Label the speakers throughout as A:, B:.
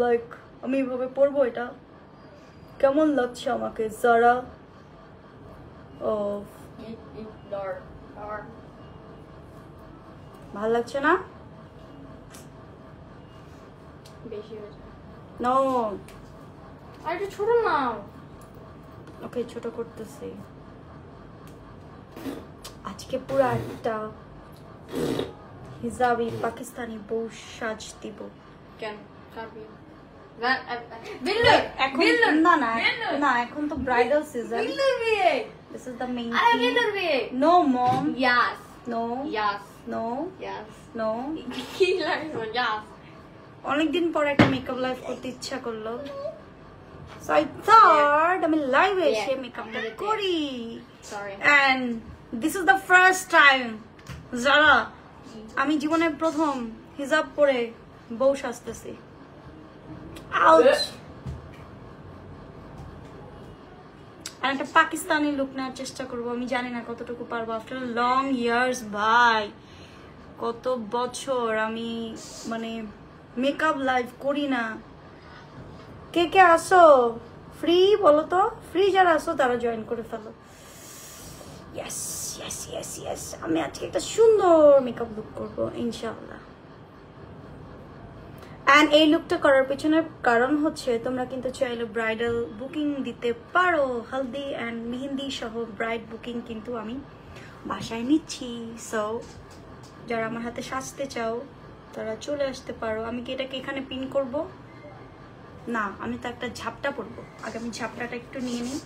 A: Like আমি এভাবে পরবো, এটা কেমন লাগছে আমাকে যারা ভালো লাগছে না?
B: বেশি হয়েছে।
A: নো
B: আর একটু ছোট নাও।
A: ওকে, ছোট করতেছি। আজকে পুরো একটা হিজাবি পাকিস্তানি বউ সাজ দিব।
B: কেন কাবি
A: না এখন তো bridal season. This is the main thing. No mom.
B: Yes.
A: No.
B: Yes.
A: No.
B: Yes.
A: No.
B: কি লাগছে? Yes.
A: অনেকদিন পর একটা মেকআপ লাইভ করতে ইচ্ছা করলো। So I thought আমি লাইভে এসে মেকআপটা করি।
B: Sorry.
A: And this is the first time যারা আমি জীবনে প্রথম হিজাব পরে বউ সাজতেছি। Ouch. আর একটা পাকিস্তানি লুক নেওয়ার চেষ্টা করবো। আমি জানি না কতটুকু পারবো। আফটার লং ইয়ার্স ভাই, কত বছর আমি মানে মেকআপ লাইভ করি না। কে কে আসো ফ্রি বলো তো? ফ্রি যারা আসো তারা জয়েন করে ফেলো। ইয়েস ইয়েস ইয়েস ইয়েস, আমি আজকে একটা সুন্দর মেকআপ লুক করবো ইনশাআল্লাহ। অ্যান্ড এই লুকটা করার পেছনের কারণ হচ্ছে তোমরা কিন্তু চাইলে ব্রাইডাল বুকিং দিতে পারো। হলদি অ্যান্ড মেহেন্দি সহ ব্রাইড বুকিং কিন্তু আমি বাসায় নিচ্ছি। সো যারা আমার হাতে সাজতে চাও তারা চলে আসতে পারো। আমি কি এটাকে এখানে পিন করব? না, আমি তো একটা ঝাপটা পরবো। আগে আমি ঝাপটাটা একটু নিয়ে নিই।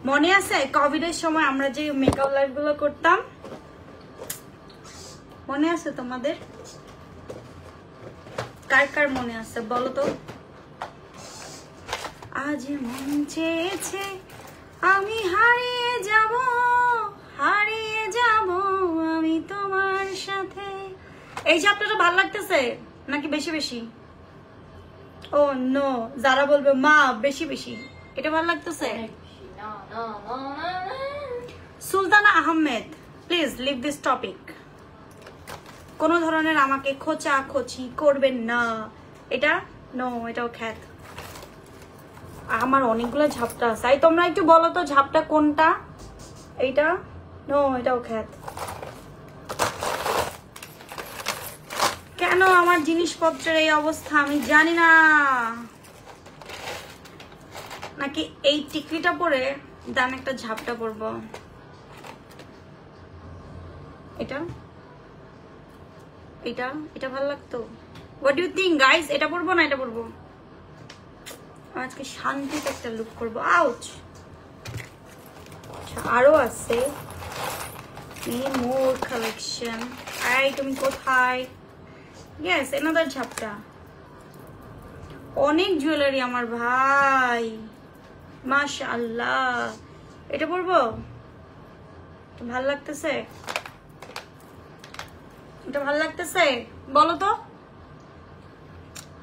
A: মনে আছে কোভিডের সময় আমরা যে মেকআপ লাইভ গুলো করতাম? মনে আছে তোমাদের? কার কার মনে আছে বলো তো? আজ মন চেয়েছে আমি হারিয়ে যাব আমি তোমার সাথে। এই ঝাপটাটা ভালো লাগতেছে নাকি বেশি বেশি? ও নো, যারা বলবে মা বেশি বেশি, এটা ভালো লাগতেছে? Sultana Ahmed, please leave this topic. কোনো ধরনের আমাকে খোঁচা খোঁচি করবেন না। এটা নো, এটাও খ্যাত। আমার অনেকগুলো ঝাপটা আছে। তোমরা একটু বলো তো ঝাপটা কোনটা? এইটা নো, এটাও খ্যাত। কেন আমার জিনিসপত্রের এই অবস্থা আমি জানি না। নাকি এই টিকলিটা পরে দাম একটা ঝাপটা পরবো? এটা এটা এটা ভালো লাগতো। What do you think guys? এটা পরবো না এটা পরবো? আজকে শান্তিতে একটা লুক করবো। আউচ। আচ্ছা, আরো আছে মোর কালেকশন। আই তুমি কোথায়? ইয়েস, এনাদার ঝাপটা। অনেক জুয়েলারি আমার ভাই, মাশাআল্লাহ। এটা পরবো? ভাল লাগতেছে? এটা ভাল লাগতেছে বলো তো?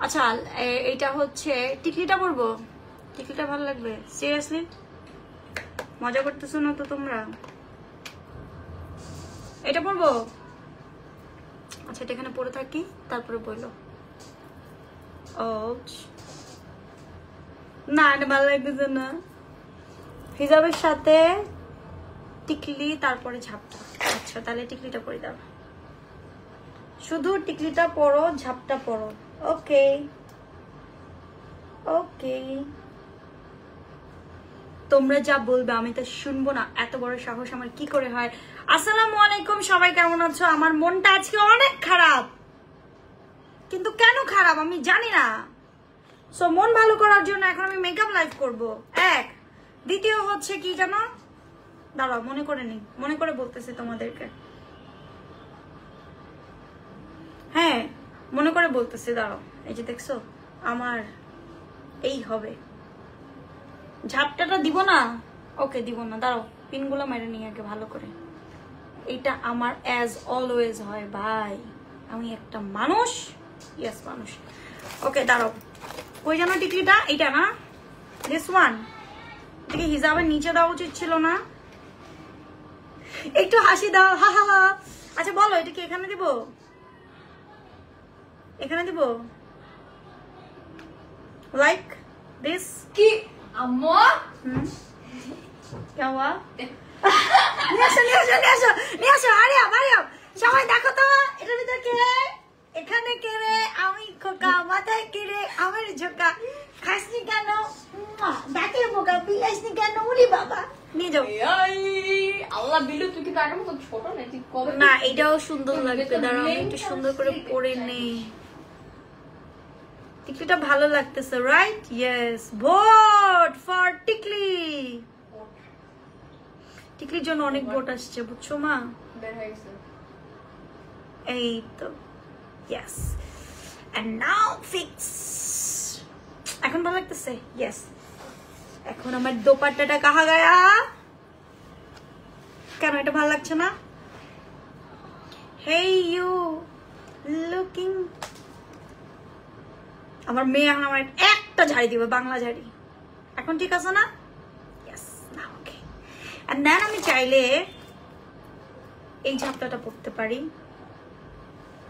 A: আচ্ছা, এটা হচ্ছে টিকলিটা পরবো। টিকলিটা ভালো লাগবে? সিরিয়াসলি মজা করতেছো না তো তোমরা? এটা পরবো? আচ্ছা, এটা এখানে পরে থাকি তারপরে বললো। ও না, এটা ভালো লাগতেছে না। হিজাবের সাথে টিকলি তারপরে ঝাপটা। আচ্ছা, তাহলে টিকলিটা পরে দাও। শুধু টিকলিটা পরো, ঝাপটা পরো। ওকে ওকে, তোমরা যা বলবে আমি তো শুনবো না। এত বড় সাহস আমার কি করে হয়? আসসালামু আলাইকুম, সবাই কেমন আছো? আমার মনটা আজকে অনেক খারাপ, কিন্তু কেন খারাপ আমি জানি না। সো মন ভালো করার জন্য এখন আমি মেকআপ লাইভ করবো। এক, দ্বিতীয় হচ্ছে কি জানো? দাঁড়াও, মনে করে নি, মনে করে বলতেছি তোমাদেরকে। হ্যাঁ, মনে করে বলতেছি, দাঁড়াও। এই যে দেখছো আমার এই হবে। ঝাপটাটা দিব না? ওকে, দিব না, দাঁড়াও। পিনগুলো মেরে নিই আগে ভালো করে। এটা আমার অ্যাজ অলওয়েজ হয় ভাই, আমি একটা মানুষ। ইয়েস, মানুষ। ওকে, দাঁড়াও। কই জানো টিকলিটা? এইটা না? This one. এটাকে হিজাবের নিচে দেওয়া উচিত ছিল না? একটু হাসি দাও, হা হা হা। আচ্ছা বলো, এটা কি এখানে দিব? এখানে দিব? লাইক দিস
B: কি আম্মা
A: क्या हुआ নিয়ে আসো আরিয়াম সবাই দেখো তো এটার ভিতর কে এখানে কে রে আমি খোকা মাথায় কে রে আমার ঝোকা খাসনি কেন ডাকে বোকা বিলাসনি কেন উরি বাবা নিয়ে যাও
B: আল্লাহ বিলু তুই কি তার মতো ছোট না তুই কবে
A: না এটাও সুন্দর লাগবে দাঁড়াও আমি একটু সুন্দর করে পরে নেই টিকলিটা ভালো লাগতেছে রাইট ইয়েস ভোট ফর টিকলি টিকলির জন্য অনেক ভোট আসছে বুঝছো মা
B: বের হয়ে গেছে
A: এই তো ইয়েস এন্ড নাও ফিক্স এখন ভালো লাগতেছে ইয়েস এখন আমার দোপাট্টাটা কাহা গায়া কেন এটা ভালো লাগছে না হেই ইউ লুকিং আমার মেয়ে আমার একটা ঝাড়ি দিবে বাংলা ঝাড়ি এখন ঠিক আছে না ইয়েস না ওকে এন্ড দেন আমি চাইলে এই ঝাপটাটা পরতে পারি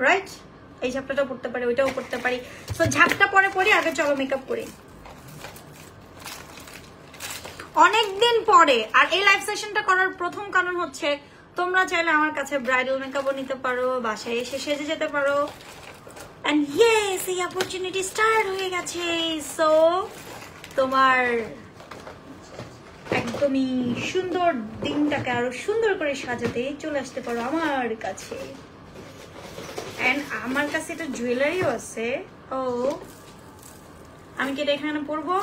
A: রাইট এই ঝাপটাটা পরতে পারি ওইটাও পরতে পারি সো ঝাপটা পরে আগে চলো মেকআপ করি অনেকদিন পরে আর এই লাইভ সেশনটা করার প্রথম কারণ হচ্ছে তোমরা চাইলে আমার কাছে ব্রাইডাল মেকআপও নিতে পারো বাসায় এসে সেজে যেতে পারো এন্ড ইয়েস এই অপরচুনিটি স্টার্ট হয়ে গেছে সো তোমার একদমই সুন্দর দিনটাকে আরো সুন্দর করে সাজাতে চলে আসতে পারো আমার কাছে এন্ড আমার কাছে এটা জুয়েলারিও আছে ও আমি কি এটা এখানে পরবো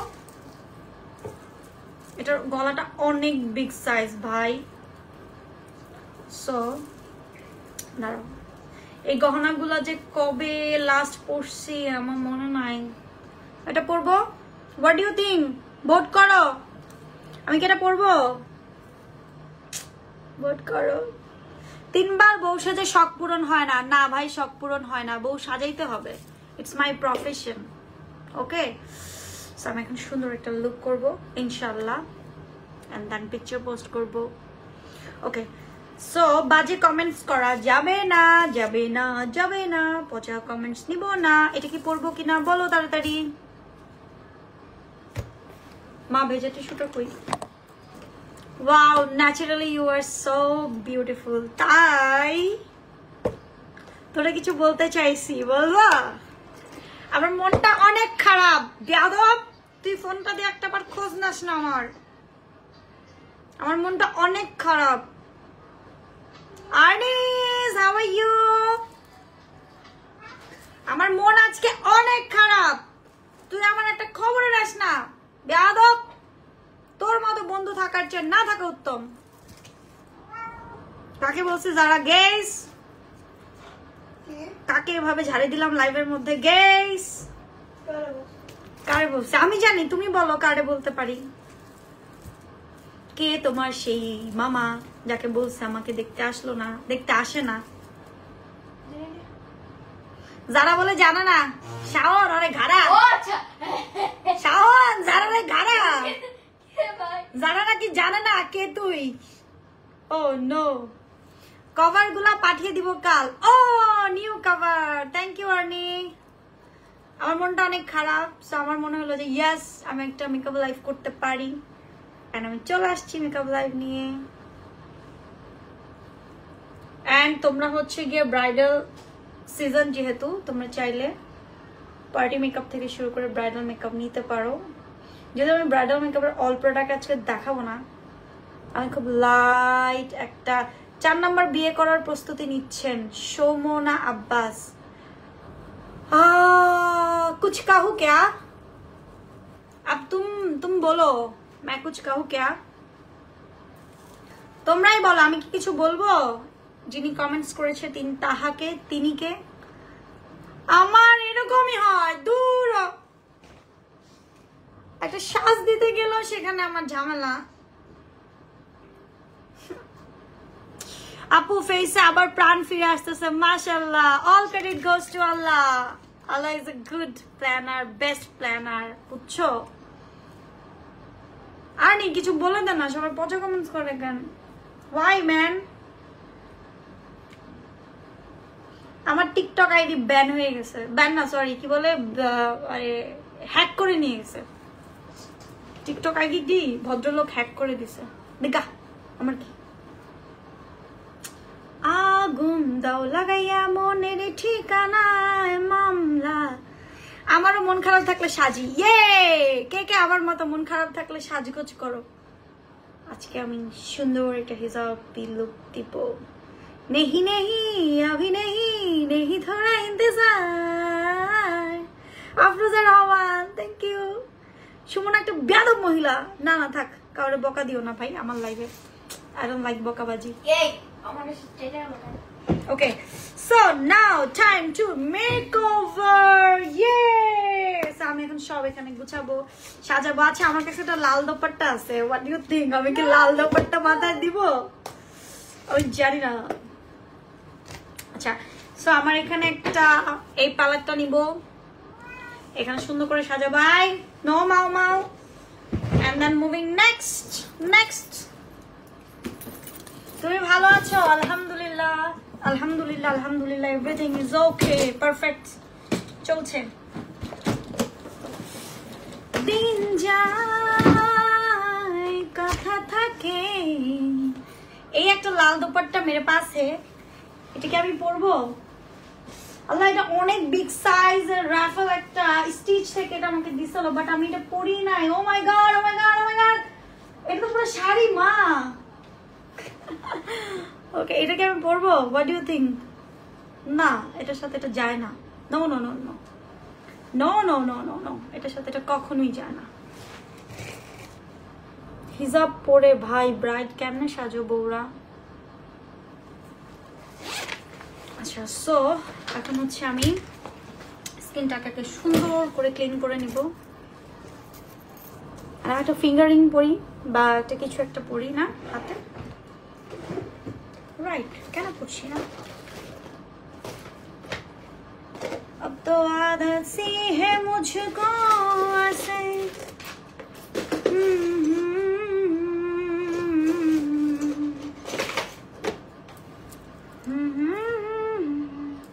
A: এটার গলাটা অনেক বিগ সাইজ ভাই সো দাঁড়াও এই গহনাগুলো যে কবে লাস্ট পরছি আমার মনে নাই এটা পরবো what do you think vote করো আমি কি এটা পরবো ভোট করো 3 বার বউ সাজে শখ পূরণ হয় না না ভাই শখ পূরণ হয় না বউ সাজাইতে হবে it's my profession okay so আমি এখন সুন্দর একটা লুক করব ইনশাআল্লাহ এন্ড দেন পিকচার পোস্ট করব ওকে সো বাজে কমেন্টস করা যাবে না যাবে না যাবে না পচা কমেন্টস নিব না এটা কি পরবো কিনা বলো তাড়াতাড়ি মা ভেজা টিস্যুটা কই Wow, naturally you are so beautiful. তাই তোরা কিছু বলতে চাইছি বলবা আমার মনটা অনেক খারাপ বেয়াদব তুই ফোনটা দিয়ে একটা বার খোঁজ নাস না আমার মনটা অনেক খারাপ আর্নিস হাউ আর ইউ আমার মন আজকে অনেক খারাপ তুই আমার একটা খবর রাখ না বেয়াদব তোর মতো বন্ধু থাকার চেয়ে না থাকা উত্তম কাকে বলছিস যারা গেস কাকে এভাবে ঝাড়ি দিলাম লাইভের মধ্যে গেস কারে বলছে আমি জানি তুমি বলো কারে বলতে পারি কে তোমার সেই মামা যাকে বলছে আমাকে দেখতে আসলো না দেখতে আসে না যারা বলে জানা না শাওন আরে ঘাড়া শাওন যারা রে ঘাড়া যারা নাকি জানে না কে তুই ও নো কভার গুলা পাঠিয়ে দিব কাল ও নিউ কভার থ্যাংক ইউ আর্নি আমার মনটা অনেক খারাপ সো আমার মনে হলো যে ইয়েস আমি একটা মেকআপ লাইভ করতে পারি এন্ড আমি চলে আসছি মেকআপ লাইভ নিয়ে এন্ড তোমরা হচ্ছে গিয়ে ব্রাইডাল সিজন যেহেতু তোমরা চাইলে পার্টি মেকআপ থেকে শুরু করে ব্রাইডাল মেকআপ নিতে পারো যেহেতু আমি ব্রাইডাল মেকআপের অল প্রোডাক্ট আজকে দেখাবো না আমি খুব লাইট একটা 4 নাম্বার বিয়ে করার প্রস্তুতি নিচ্ছেন সৌমনা আব্বাস कुछ कहूँ क्या अब तुम बोलो मैं कुछ कहूँ क्या তোমরাই বলো আমি কি কিছু বলবো যিনি কমেন্টস করেছে তিনি কে আমার এরকমই হয় দূর একটা শ্বাস দিতে গেল সেখানে আমার ঝামেলা আপু ফেসে আবার প্রাণ ফিরে আসতেছে মাশাআল্লাহ all credit goes to Allah Allah is a good planner best planner বুঝছো আনি কিছু বলে দেন না সবাই পচা কমেন্টস করে কেন ওয়াই ম্যান আমার টিকটক আইডি ব্যান হয়ে গেছে ব্যান না সরি কি বলে আরে হ্যাক করে নিয়ে গেছে টিকটক আইডি ভদ্রলোক হ্যাক করে দিছে দেখা আমার কি আগুন দাও লাগাইয়া মনের ঠিকানায় মামলা আমারও মন খারাপ থাকলে সাজি ইয়ে কে কে আমার মতো মন খারাপ থাকলে সাজগোজ করো আজকে আমি সুন্দর একটা হিজাব লুক দিব नहीं नहीं अभी नहीं नहीं थोड़ा इंतजार আফরোজা রহমান থ্যাংক ইউ সুমন একটা বেয়াদব মহিলা না না থাক কাউরে বকা দিও না ভাই আমার লাইভে আই ডোন্ট লাইক বকাবাজি
B: এই আমার স্টেজে বকা
A: Okay, so now time to makeover. Yes! আমি এখন সব এখানে গুছাবো সাজাবো আচ্ছা আমার কাছে একটা লাল দোপাট্টা আছে what do you think আমি কি লাল দোপাট্টা মাথায় দিব আমি জানি না আচ্ছা সো আমার এখানে একটা এই পালেটটা নিব এখানে সুন্দর করে সাজাবো আই নো মাও মাও and then moving next তুমি ভালো আছো আলহামদুলিল্লাহ আলহামদুলিল্লাহ আলহামদুলিল্লাহ এভরিথিং ইজ ওকে পারফেক্ট চলছে দিন যায় কথা থাকে এই একটা লাল দোপাট্টা মেরে পাশে এটা কি আমি পরবো আল্লাহ এটা অনেক বিগ সাইজের রাফেল একটা স্টিচ থেকে এটা আমাকে দিছিল বাট আমি এটা পরি নাই ও মাই গড ও মাই গড ও মাই গড এটা তো পুরো শাড়ি মা ওকে এটা কি আমি পরবো হোয়াট ডু ইউ থিংক না এটার সাথে এটা যায় না no no no no no no no no no এটার সাথে এটা কখনোই যায় না হিজাব পরে ভাই ব্রাইড কেমনে সাজো বউরা আচ্ছা সো এখন হচ্ছে আমি স্কিনটাকে সুন্দর করে ক্লিন করে নিব আর একটা ফিঙ্গারিং পরি বা একটা কিছু একটা পরি না হাতে राइट क्या ना पूछिए ना अब तो आदत सी है मुझको ऐसे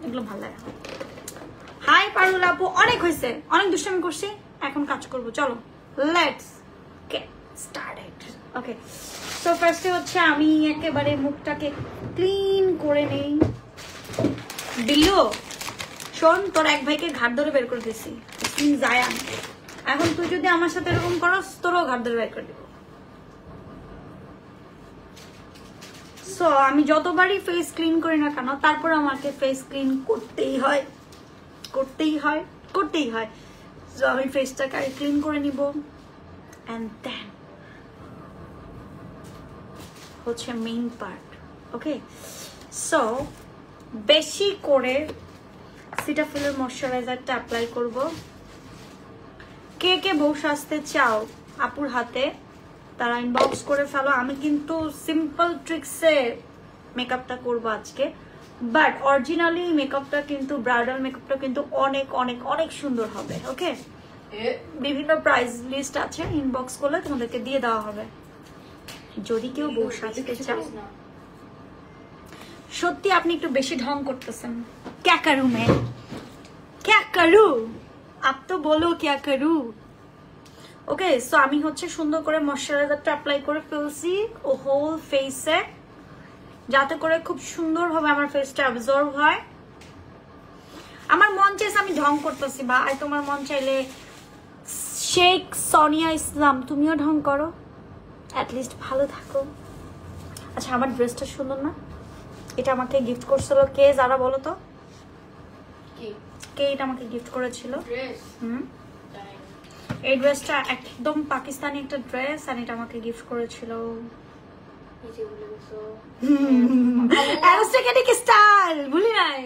A: এগুলো ভালো লাগে হাই পারুল আপু অনেক হয়েছে অনেক দুষ্টামি করছি এখন কাজ করব চলো let's get started okay so ফার্স্টে হচ্ছে আমি একেবারে মুখটাকে ক্লিন করে নেই দিলো শোন তোর এক ভাইকে ঘাট ধরে বের করে দিছি জায়ান এখন তুই যদি আমার সাথে এরকম করস তোরও ঘাট ধরে বের করে দিব সো আমি যতবারই ফেস ক্লিন করি না কেন তারপর আমাকে ফেস ক্লিন করতেই হয় সো আমি ফেসটাকে ক্লিন করে নিব এন্ড দেন হচ্ছে মেইন পার্ট ওকে সো বেশি করে সিটাফিলের ময়শ্চারাইজারটা অ্যাপ্লাই করব কে কে বউ সাজতে চাও আপুর হাতে তারা ইনবক্স করে ফেলো আমি কিন্তু সিম্পল ট্রিক্সে মেকআপটা করব আজকে বাট অরিজিনালি মেকআপটা কিন্তু ব্রাইডাল মেকআপটা কিন্তু অনেক অনেক অনেক সুন্দর হবে ওকে বিভিন্ন প্রাইস লিস্ট আছে ইনবক্স করলে তোমাদেরকে দিয়ে দেওয়া হবে যদি কেউ বউ সাজতে চাও সত্যি আপনি একটু বেশি ঢং করতেছেন क्या करूं मैं क्या करूं आप तो बोलो क्या करूं ওকে সো আমি হচ্ছে সুন্দর করে ময়শ্চারাইজারটা অ্যাপ্লাই করে ফেলছি ও হোল ফেসে যাতে করে খুব সুন্দরভাবে আমার ফেসটা অ্যাবজর্ব হয় আমার মন চাইছে আমি ঢং করতেছি বা আর তোমার মন চাইলে শেখ সোনিয়া ইসলাম তুমিও ঢং করো অ্যাটলিস্ট ভালো থাকো আচ্ছা আমার ড্রেসটা সুন্দর না এটা আমাকে গিফট করছিল কে যারা বলো তো কে এটা আমাকে গিফট করেছিল এই ড্রেসটা একদম পাকিস্তানি একটা ড্রেস আর এটা আমাকে গিফট করেছিল অ্যারিস্টোক্রেটিক স্টাইল ভুলি নাই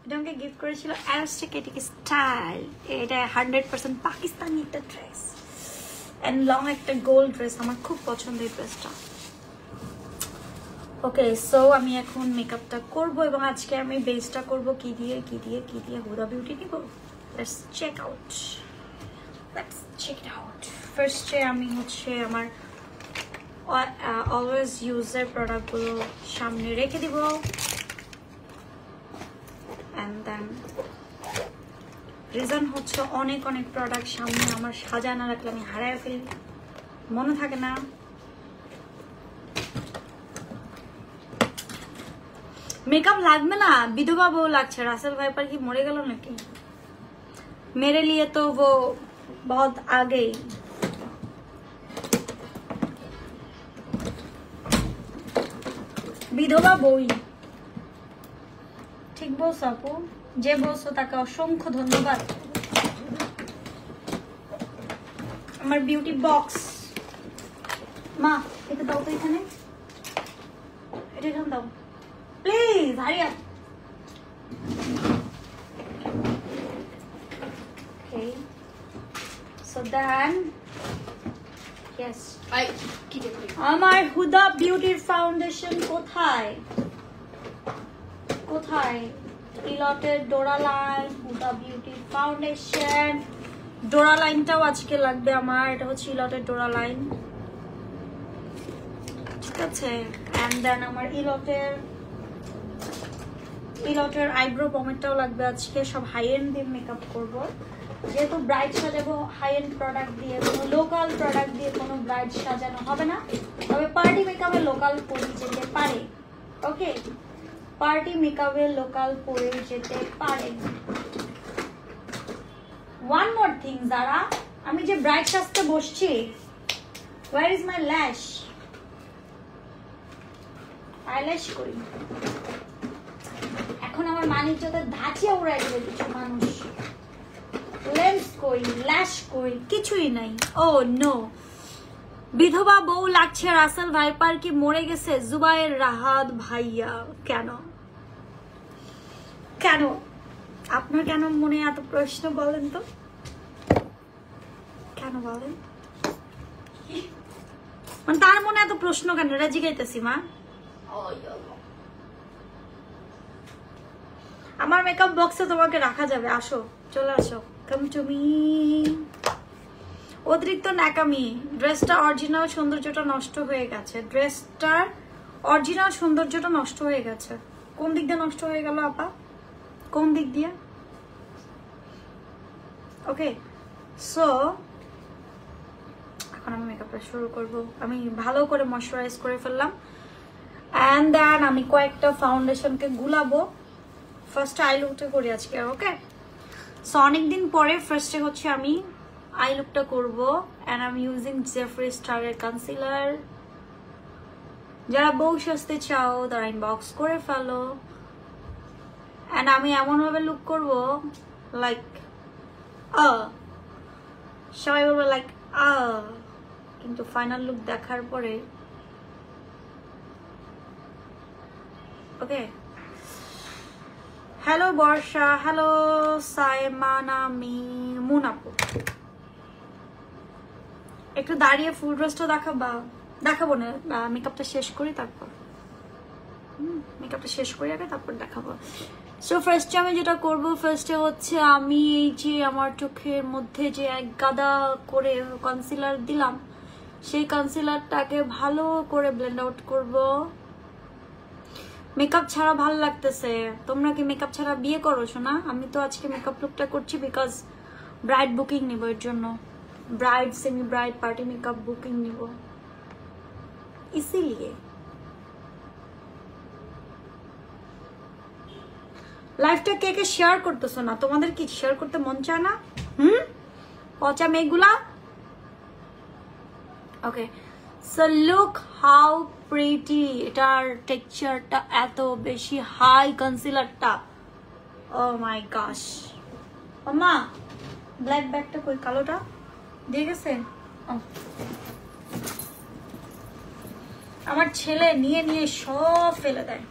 A: এটা আমাকে গিফট করেছিল অ্যারিস্টোক্রেটিক স্টাইল এটা 100% পাকিস্তানি একটা ড্রেস এন্ড লং একটা গোল্ড ড্রেস আমার খুব পছন্দের ড্রেসটা ওকে সো আমি এখন মেকআপটা করব এবং আজকে আমি বেসটা করব কি দিয়ে হুদা বিউটি নিব লেটস চেক ইট আউট ফার্স্টে আমি হচ্ছে আমার অলওয়েজ ইউজের প্রোডাক্টগুলো সামনে রেখে দিব এন্ড দেন রিজন হচ্ছে অনেক অনেক প্রোডাক্ট সামনে আমার সাজা না রাখলে আমি হারায় ফেলি, মনে থাকে না। मेकअप লাগবে না, বিধবা বউ লাগছে। রাসেল ভাইপার কি মরে গেল নাকি? मेरे लिए तो वो बहुत आगे। বিধবা বই ঠিক বলছো আপু, যে বলছো তাকে অসংখ্য ধন্যবাদ। আমার বিউটি বক্স মা এটা দাও তো, এখানে এটা এখানে দাও please, hurry up. Okay, so then yes,
B: I keep it clean.
A: আমার হুদা বিউটির ফাউন্ডেশন কোথায় কোথায়? ইলটের ডোরা লাইন, হুদা বিউটির ফাউন্ডেশন। ডোরা লাইনটাও আজকে লাগবে আমার, এটা হচ্ছে ইলটের ডোরা লাইন, ঠিক আছে। এন্ড দেন আমার ইলটের আইব্রো পমেডটাও লাগবে আজকে। সব হাই এন্ড দিয়ে মেকআপ করব, যেহেতু ব্রাইড সাজাবো হাই এন্ড প্রোডাক্ট দিয়ে, কোনো লোকাল প্রোডাক্ট দিয়ে কোনো ব্রাইড সাজানো হবে না। তবে পার্টি মেকআপে লোকাল পরে যেতে পারে, ওকে, পার্টি মেকআপে লোকাল পরে যেতে পারে। ওয়ান মোর থিং, যারা আমি যে ব্রাইড সাজতে বসছি, ওয়্যার ইজ মাই ল্যাশ? আইল্যাশ করি এখন, আমার মানিজ্যতের ধাঁচিয়া উড়াই দিবে কিছু মানুষ। লেন্স কই, ল্যাশ কই, কিছুই নাই। ও নো, বিধবা বউ লাগছে রাসেল ভাইপার কি মরে গেছে? জুবায়ের রাহাত ভাইয়া, কেন কেন আপনার কেন মনে এত প্রশ্ন বলেন তো, কেন বলেন? মানে তার মনে এত প্রশ্ন কেন, এটা জিজ্ঞাইতেছি মা। আমার মেকআপ বক্সে তোমাকে রাখা যাবে, আসো, চলে আসো, কাম টু মি। অতিরিক্ত ন্যাকামি, ড্রেসটা অরিজিনাল সৌন্দর্যটা নষ্ট হয়ে গেছে, ড্রেসটার অরিজিনাল সৌন্দর্যটা নষ্ট হয়ে গেছে। কোন দিক দিয়ে নষ্ট হয়ে গেল আপা, কোন দিক দিয়ে? ওকে, সো এখন আমি মেকআপটা শুরু করব। আমি ভালো করে ময়শ্চারাইজ করে ফেললাম, এন্ড দেন আমি কয়েকটা ফাউন্ডেশনকে গুলাবো। ফার্স্ট আই লুকটা করি আজকে, ওকে। সো অনেকদিন পরে ফার্স্টে হচ্ছে আমি আই লুকটা করবো, and I am using Jeffree স্টারের কনসিলার। যারা বউ সাজতে চাও তারা ইনবক্স করে ফেলো। এন্ড আমি এমন ভাবে লুক করবো লাইক সবাই বলবো লাইক কিন্তু ফাইনাল লুক দেখার পরে, ওকে। হ্যালো বর্ষা, হ্যালো সাইমানা মুনাপু, একটু দাঁড়িয়ে ফুল ড্রেসটা দেখাবো না, মেকআপটা শেষ করি তারপর, মেকআপটা শেষ করি আগে তারপর দেখাবো। সো ফার্স্টে আমি যেটা করব, ফার্স্টে হচ্ছে আমি এই যে আমার চোখের মধ্যে যে এক গাদা করে কনসিলার দিলাম, সেই কনসিলারটাকে ভালো করে ব্লেন্ড আউট করব। মেকআপ ছাড়া ভালো লাগতেছে, তোমরা কি মেকআপ ছাড়া বিয়ে করো শোনা? আমি তো আজকে মেকআপ লুকটা করছি বিকজ ব্রাইড বুকিং নিব, এর জন্য bride semi bride party makeup booking নিব, ইসিলিয়ে। লাইফটা কে কে শেয়ার করতেছো না? তোমাদের কি শেয়ার করতে মন চায় না? পচা মেয়েগুলা। ওকে, সো লুক হাউ প্রিটি, এটার টেক্সচারটা এত বেশি হাই, কনসিলারটা, ও মাই গশ। মামা ব্ল্যাক ব্যাগটা কই, কালোটা দিয়ে গেছে? আমার ছেলে নিয়ে নিয়ে সব ফেলে দেয়।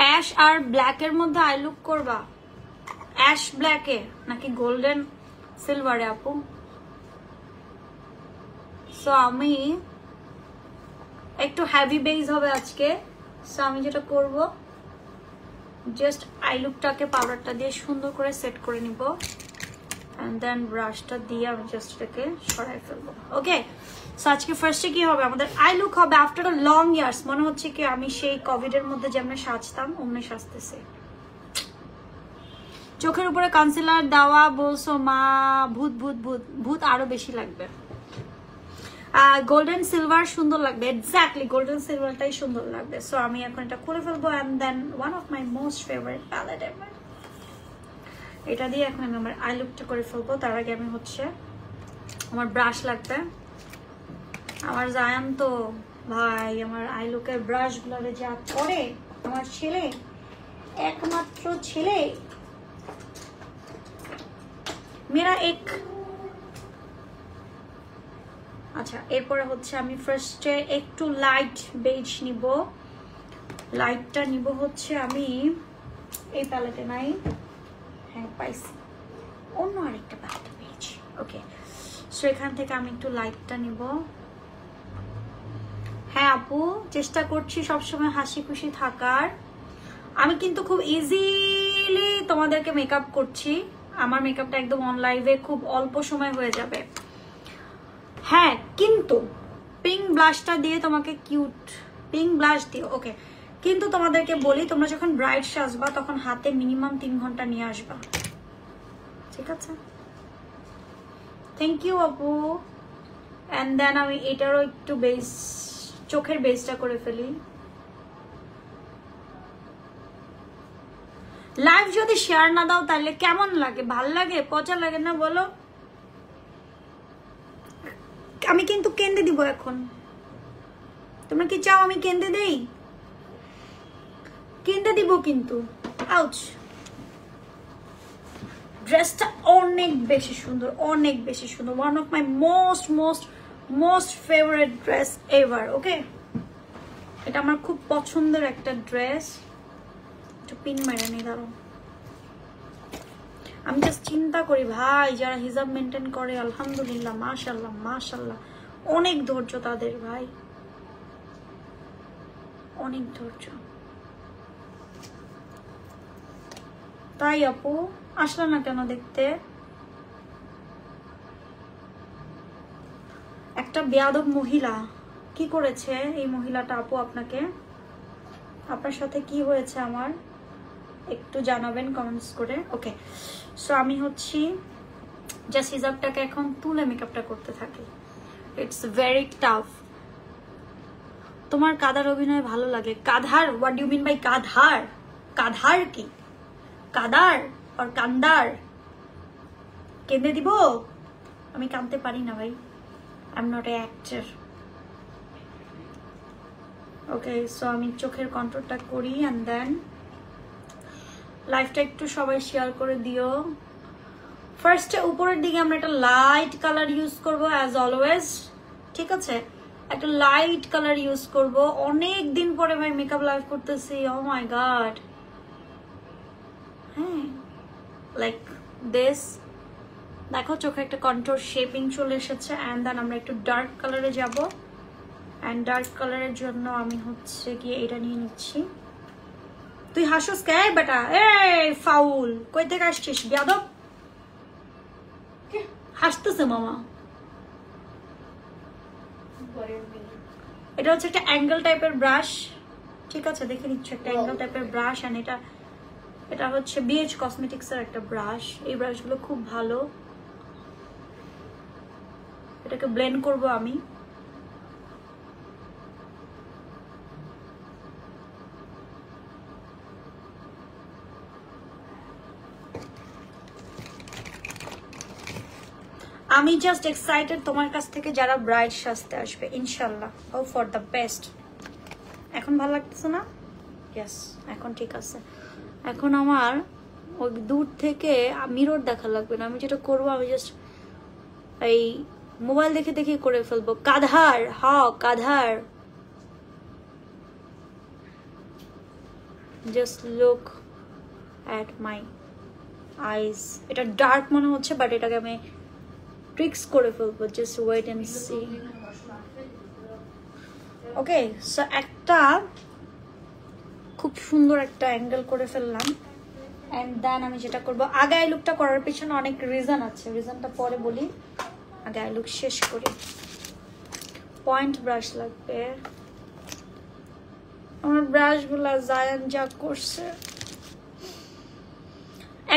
A: অ্যাশ আর ব্ল্যাকের মধ্যে আই লুক করবা? অ্যাশ ব্ল্যাকে নাকি গোল্ডেন সিলভারে আপু? সো আমি একটু হেভি বেস হবে আজকে, সো আমি যেটা করব জাস্ট আই লুকটাকে পাউডারটা দিয়ে সুন্দর করে সেট করে নিব, এন্ড দেন ব্রাশটা দিয়ে আমি জাস্ট এটাকে সরাই ফেলবো। ওকে, সো আজকে ফার্স্টে কি হবে, আমাদের আই লুক হবে আফটার লং ইয়ার্স। মনে হচ্ছে কি আমি সেই কোভিড এর মধ্যে যেমন সাজতাম অমনি সাজতেছে, চোখের উপরে কনসিলার দেওয়া বলছো মা, ভূত ভূত ভূত ভূত আরো বেশি লাগবে। গোল্ডেন সিলভার সুন্দর লাগবে, এক্স্যাক্টলি গোল্ডেন সিলভারটাই সুন্দর লাগবে। সো আমি এখন এটা খুলে ফেলবো। And then one of my most favourite palette ever, এটা দিয়ে এখন আমি আমার আই লুকটা করে ফেলবো। তার আগে আমি হচ্ছে আমার ব্রাশ লাগবে। আমার জায়ান তো ভাই আমার আই লুকের ব্রাশ গুলোরে যা করে, আমার ছেলে, একমাত্র ছেলে, মেরা এক। আচ্ছা, এরপরে হচ্ছে আমি ফার্স্টে একটু লাইট বেজ নিব। লাইটটা নিব হচ্ছে আমি এই প্যালেটে নাই, হ্যাঁ পাইছি, অন্য আরেকটা প্যালেটে পেয়েছি। ওকে, সো এখান থেকে আমি একটু লাইটটা নিব। হ্যাঁ আপু, চেষ্টা করছি সবসময় হাসি খুশি থাকার। আমি কিন্তু খুব ইজিলি তোমাদেরকে মেকআপ করছি। আমার মেকআপটা একদম অন লাইভে খুব অল্প সময় হয়ে যাবে। হ্যাঁ, কিন্তু পিঙ্ক ব্লাশটা দিয়ে তোমাকে কিউট পিঙ্ক ব্লাশ দিও। ওকে, কিন্তু তোমাদেরকে বলি, তোমরা যখন ব্রাইড সাজবা তখন হাতে মিনিমাম 3 ঘন্টা নিয়ে আসবা, ঠিক আছে? থ্যাংক ইউ আপু। অ্যান্ড দেন আমি এটারও একটু বেস, চোখের বেসটা করে ফেলি। লাইভ যদি শেয়ার না দাও তাহলে কেমন লাগে? ভাল লাগে? পচা লাগে না বলো? আমি কিন্তু কেন্দে দিব এখন। তোমরা কি চাও আমি কেন্দে দেই? কেন্দে দিব কিন্তু। আউচ। ড্রেসটা অনেক বেশি সুন্দর, অনেক বেশি সুন্দর। One of my most most most favourite dress ever. Okay, এটা আমার খুব পছন্দের একটা ড্রেস। একটু পিন মেরে নেই, দাঁড়ো। আমি জাস্ট চিন্তা করি ভাই, যারা হিজাব মেনটেন করে, আলহামদুলিল্লাহ, মাশাল্লাহ মাশাল্লাহ, অনেক ধৈর্য তাদের ভাই, অনেক ধৈর্য। তাই আপু আসলো না কেন দেখতে? একটা বেয়াদব মহিলা কি করেছে এই মহিলাটা আপু? আপনাকে, আপনার সাথে কি হয়েছে আমার একটু জানাবেন কমেন্টস করে। ওকে, সো আমি হচ্ছি জাস্ট হিজাবটাকে এখন তুলে মেকআপটা করতে থাকি। It's very tough. তোমার কাদার অভিনয় ভালো লাগে। কাধার? হোয়াট ডু মিন বাই কাধার? কাধার কি? কাদার আর কান্দার? কেঁদে দিব? আমি কাঁদতে পারি না ভাই, I am not a actor. Okay, so আমি চোখের কন্ট্রোলটা করি। অ্যান্ড দেন লাইফটা একটু সবাই শেয়ার করে দিও। ফার্স্টে উপরের দিকে আমরা একটা লাইট কালার ইউজ করবো অ্যাজ অলওয়েজ, ঠিক আছে? একটা লাইট কালার ইউজ করব। অনেক দিন পরে ভাই মেকআপ লাইভ করতেছি। ও মাই গড। হ্যাঁ, লাইক দিস। দেখো চোখে একটা কন্ট্রোল শেপিং চলে এসেছে। অ্যান্ড দেন আমরা একটু ডার্ক কালারে যাব। অ্যান্ড ডার্ক কালারের জন্য আমি হচ্ছে গিয়ে এটা নিয়ে নিচ্ছি। তুই হাসোস কে বেটা? এই ফাউল, কই থেকে আসছিস বেয়াদব? হাসতেছে মামা। এটা হচ্ছে একটা অ্যাঙ্গেল টাইপের ব্রাশ, ঠিক আছে? দেখে নিচ্ছি একটা অ্যাঙ্গেল টাইপের ব্রাশ। অ্যান্ড এটা হচ্ছে BH কসমেটিক্সের একটা ব্রাশ। এই ব্রাশগুলো খুব ভালো। এটাকে ব্লেন্ড করব আমি। আমি জাস্ট এক্সাইটেড তোমার কাছ থেকে যারা ব্রাইড সাজতে আসবে, ইনশাল্লাহ। Hope for the best. এখন ভালো লাগতেছে না? ইয়েস, এখন ঠিক আছে। এখন আমার ওই দূর থেকে মিরর দেখা লাগবে না। আমি যেটা করবো, আমি জাস্ট এই মোবাইল দেখে দেখে করে ফেলবো। কাঁধার, হ কাঁধার। জাস্ট লুক অ্যাট মাই আইজ। এটা ডার্ক মনে হচ্ছে, বাট এটাকে আমি ট্রিক্স করে ফেলবো। Just wait and see. Okay, so একটা খুব সুন্দর একটা অ্যাঙ্গেল করে ফেললাম। অ্যান্ড দেন আমি যেটা করবো, আগে আই লুকটা করার পিছনে অনেক রিজন আছে, রিজনটা পরে বলি। আগে আই লুক শেষ করি। পয়েন্ট ব্রাশ লাগবে। আমার ব্রাশগুলা জায়ান যা করছে।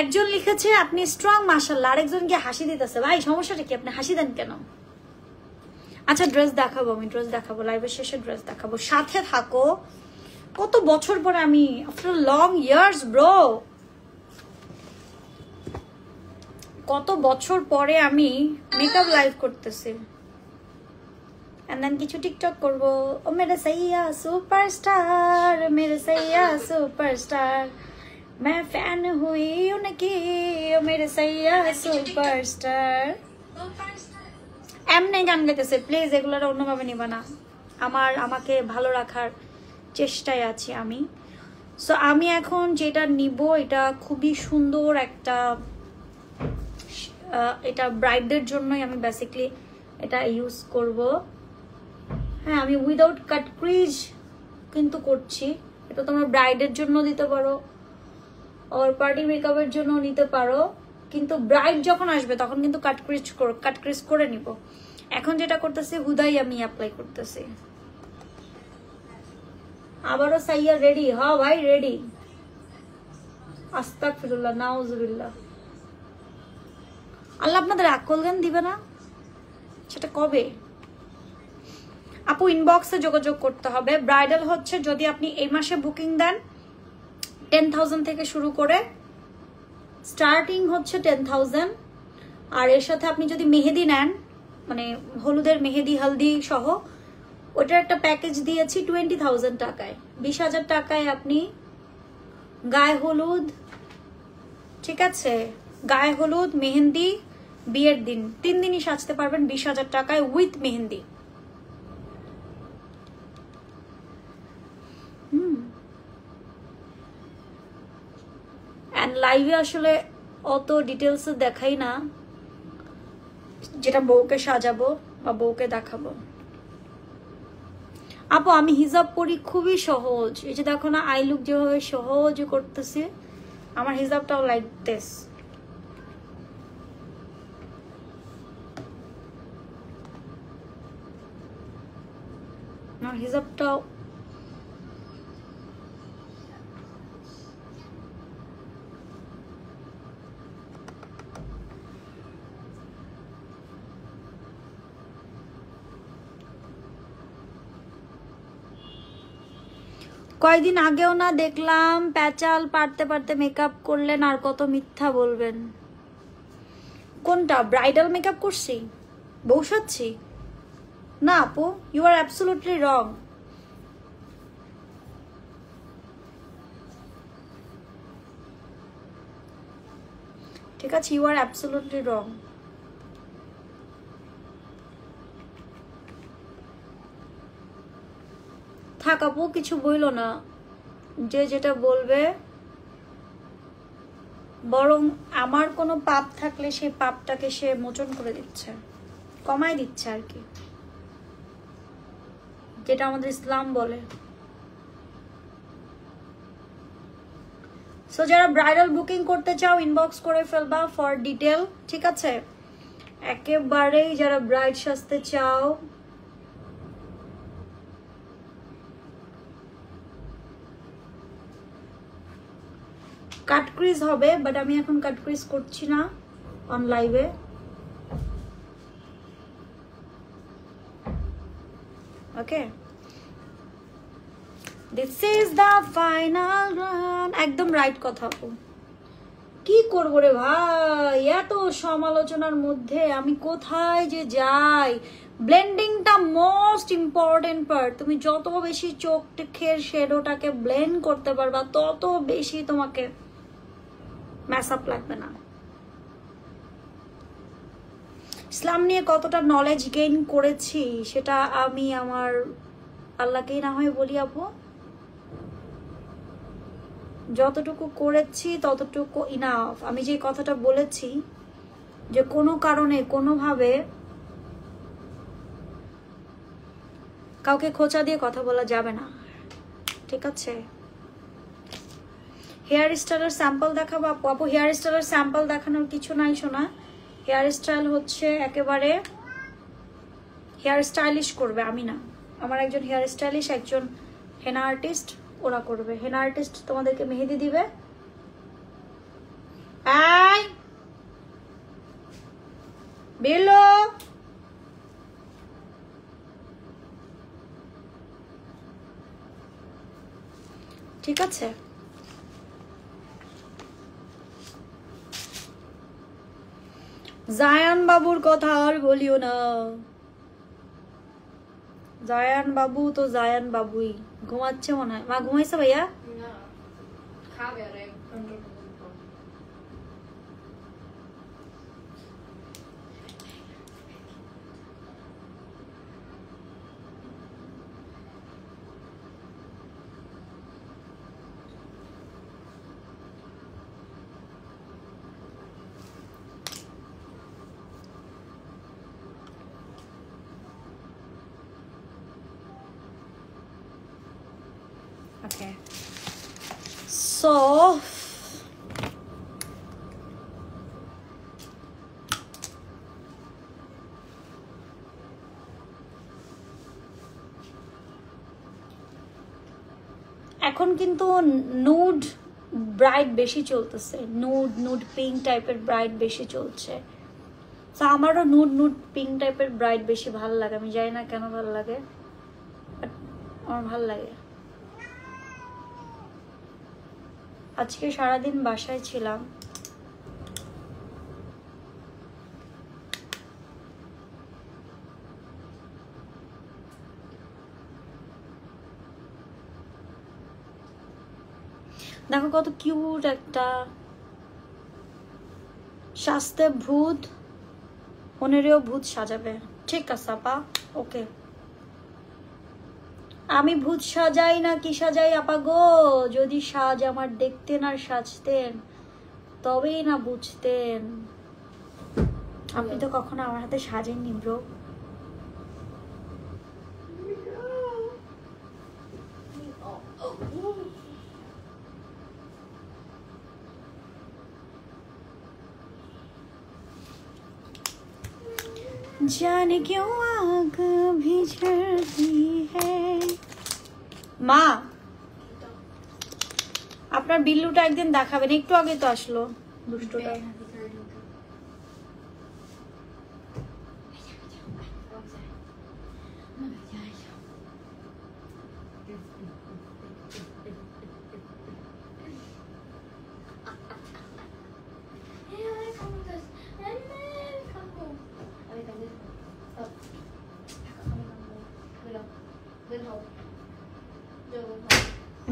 A: একজন লিখেছে আপনি স্ট্রং মাশাআল্লাহ, আরেকজনকে হাসি দিতেছে। ভাই সমস্যাটা কি, আপনি হাসি দেন কেন? আচ্ছা ড্রেস দেখাবো, আমি ড্রেস দেখাবো, লাইভের শেষে ড্রেস দেখাবো, সাথে থাকো। কত বছর পরে আমি, আফটার লং ইয়ার্স ব্রো, কত বছর পরে আমি মেকআপ লাইভ করতেছি। And then কিছু টিকটক করবো। ও মেরে সাইয়া সুপারস্টার, মেরে সাইয়া সুপারস্টার, मैं फैन हुई उनकी, ओ मेरे सैया सुपारस्टार। এমনি গান গাইতেছে, প্লিজ এগুলোর অন্যভাবে নিবা না। আমাকে ভালো রাখার চেষ্টায় আছি আমি। সো আমি এখন যেটা নিব এটা খুবই সুন্দর একটা, এটা ব্রাইডদের জন্যই আমি বেসিক্যালি এটা ইউজ করব। হ্যাঁ আমি উইদাউট কাট ক্রিজ কিন্তু করছি। এটা তোমরা ব্রাইডের জন্য দিতে পারো, আর পার্টি মেকআপের জন্য নিতে পারো, কিন্তু ব্রাইড যখন আসবে তখন কিন্তু কাট ক্রিজ করে নিব। এখন যেটা করতেছি হুদাই আমি অ্যাপ্লাই করতেছি। আবারও সাইয়া রেডি? হ্যাঁ ভাই রেডি। আস্তাগফিরুল্লাহ, নাউজুবিল্লাহ। আল্লাহ আপনাদের আকল জ্ঞান দিবে না, সেটা কবে? আপু ইনবক্সে যোগাযোগ করতে হবে। ব্রাইডাল হচ্ছে যদি আপনি এই মাসে বুকিং দেন 10,000 থেকে শুরু করে, স্টার্টিং হচ্ছে 10,000। আর এর সাথে আপনি যদি মেহেদি নেন, মানে হলুদের মেহেদি হালদি সহ, ওটার একটা প্যাকেজ দিয়েছি 20,000 টাকায়। 20,000 টাকায় আপনি গায়ে হলুদ, ঠিক আছে, গায়ে হলুদ, মেহেন্দি, বিয়ের দিন 3 দিনই সাজতে পারবেন 20,000 টাকায় উইথ মেহেন্দি। লাইভে আসলে অত ডিটেলস দেখাই না, যেটা বউকে সাজাবো বা বউকে দেখাবো। আপু আমি হিজাব পরি, খুবই সহজ। এই যে দেখো না আই লুক যেভাবে সহজ করতেছি, আমার হিজাবটাও লাইক দিস। আমার হিজাবটাও কয়দিন আগেও না দেখলাম প্যাচাল পারতে পারতে মেকআপ করলেন, আর কত মিথ্যা বলবেন। কোনটা? ব্রাইডাল মেকআপ করছি, বউ সাজছি? না আপু, ইউ আর অ্যাবসলিউটলি রং। ঠিক আছে, ইউ আর অ্যাবসলিউটলি রং। থাক আপু, কিছু বইলো না, যে যেটা বলবে। বরং আমার কোনো পাপ থাকলে সেই পাপটাকে সে মোচন করে দিচ্ছে, কমায় দিচ্ছে আর কি, যেটা আমাদের ইসলাম বলে। সো যারা ব্রাইডাল বুকিং করতে চাও ইনবক্স করে ফেলবা ফর ডিটেল, ঠিক আছে? একেবারেই যারা ব্রাইড সাজতে চাও, কাট ক্রিজ হবে, বাট আমি এখন কাট ক্রিজ করছি না অন লাইভে। Okay, this is the final run. একদম রাইট কথা আপু। কি করবো রে ভাই, এত সমালোচনার মধ্যে আমি কোথায় যে যাই? ব্লেন্ডিংটা মোস্ট ইম্পর্টেন্ট পার্ট। তুমি যত বেশি চোখের শেডোটাকে ব্লেন্ড করতে পারবা, তত বেশি তোমাকে ম্যাস আপ লাগবে না। ইসলাম নিয়ে কতটা নলেজ গেইন করেছি সেটা আমি আমার আল্লাহকেই না হয় বলি আপু। যতটুকু করেছি ততটুকু ইনাফ। আমি যে কথাটা বলেছি যে কোনো কারণে কোনোভাবে কাউকে খোঁচা দিয়ে কথা বলা যাবে না, ঠিক আছে? হেয়ার স্টাইলের স্যাম্পল দেখাবো আপু? আপু হেয়ার স্টাইলের স্যাম্পল দেখানোর কিছু নাই শোনা। হেয়ার স্টাইল হচ্ছে একেবারে হেয়ার স্টাইলিশ করবে, আমি না। আমার একজন হেয়ার স্টাইলিশ, একজন হেনা আর্টিস্ট, ওরা করবে। হেনা আর্টিস্ট তোমাদেরকে মেহেদি দিবে, এই বেলো ঠিক আছে জায়ান বাবুর কথা আর বলিও না জায়ান বাবু তো জায়ান বাবুই ঘুমাচ্ছে মনে হয় মা ঘুমাইছে ভাইয়া
B: না খাবে আর এক ঘন্টা পর।
A: Okay. So এখন কিন্তু নুড ব্রাইট বেশি চলতেছে নুড পিঙ্ক টাইপের ব্রাইট বেশি চলছে তো আমারও নুড পিঙ্ক টাইপের ব্রাইট বেশি ভালো লাগে আমি জানি না কেন ভালো লাগে But আমার ভালো লাগে আজকে সারাদিন বাসায় ছিলাম দেখো কত কিউট একটা শাস্তে ভূত ওনেরও ভূত সাজাবে ঠিক আছে আপা ওকে আমি ভূত সাজাই না কি সাজাই আপা গো যদি সাজ আমার দেখতেন আর সাজতেন তবেই না বুঝতেন আপনি তো কখনো আমার হাতে সাজেননি ব্রো जाने क्यों आग भी झरती है মা আপনার বিল্লুটা একদিন দেখাবেন একটু আগে তো আসলো দুষ্টটা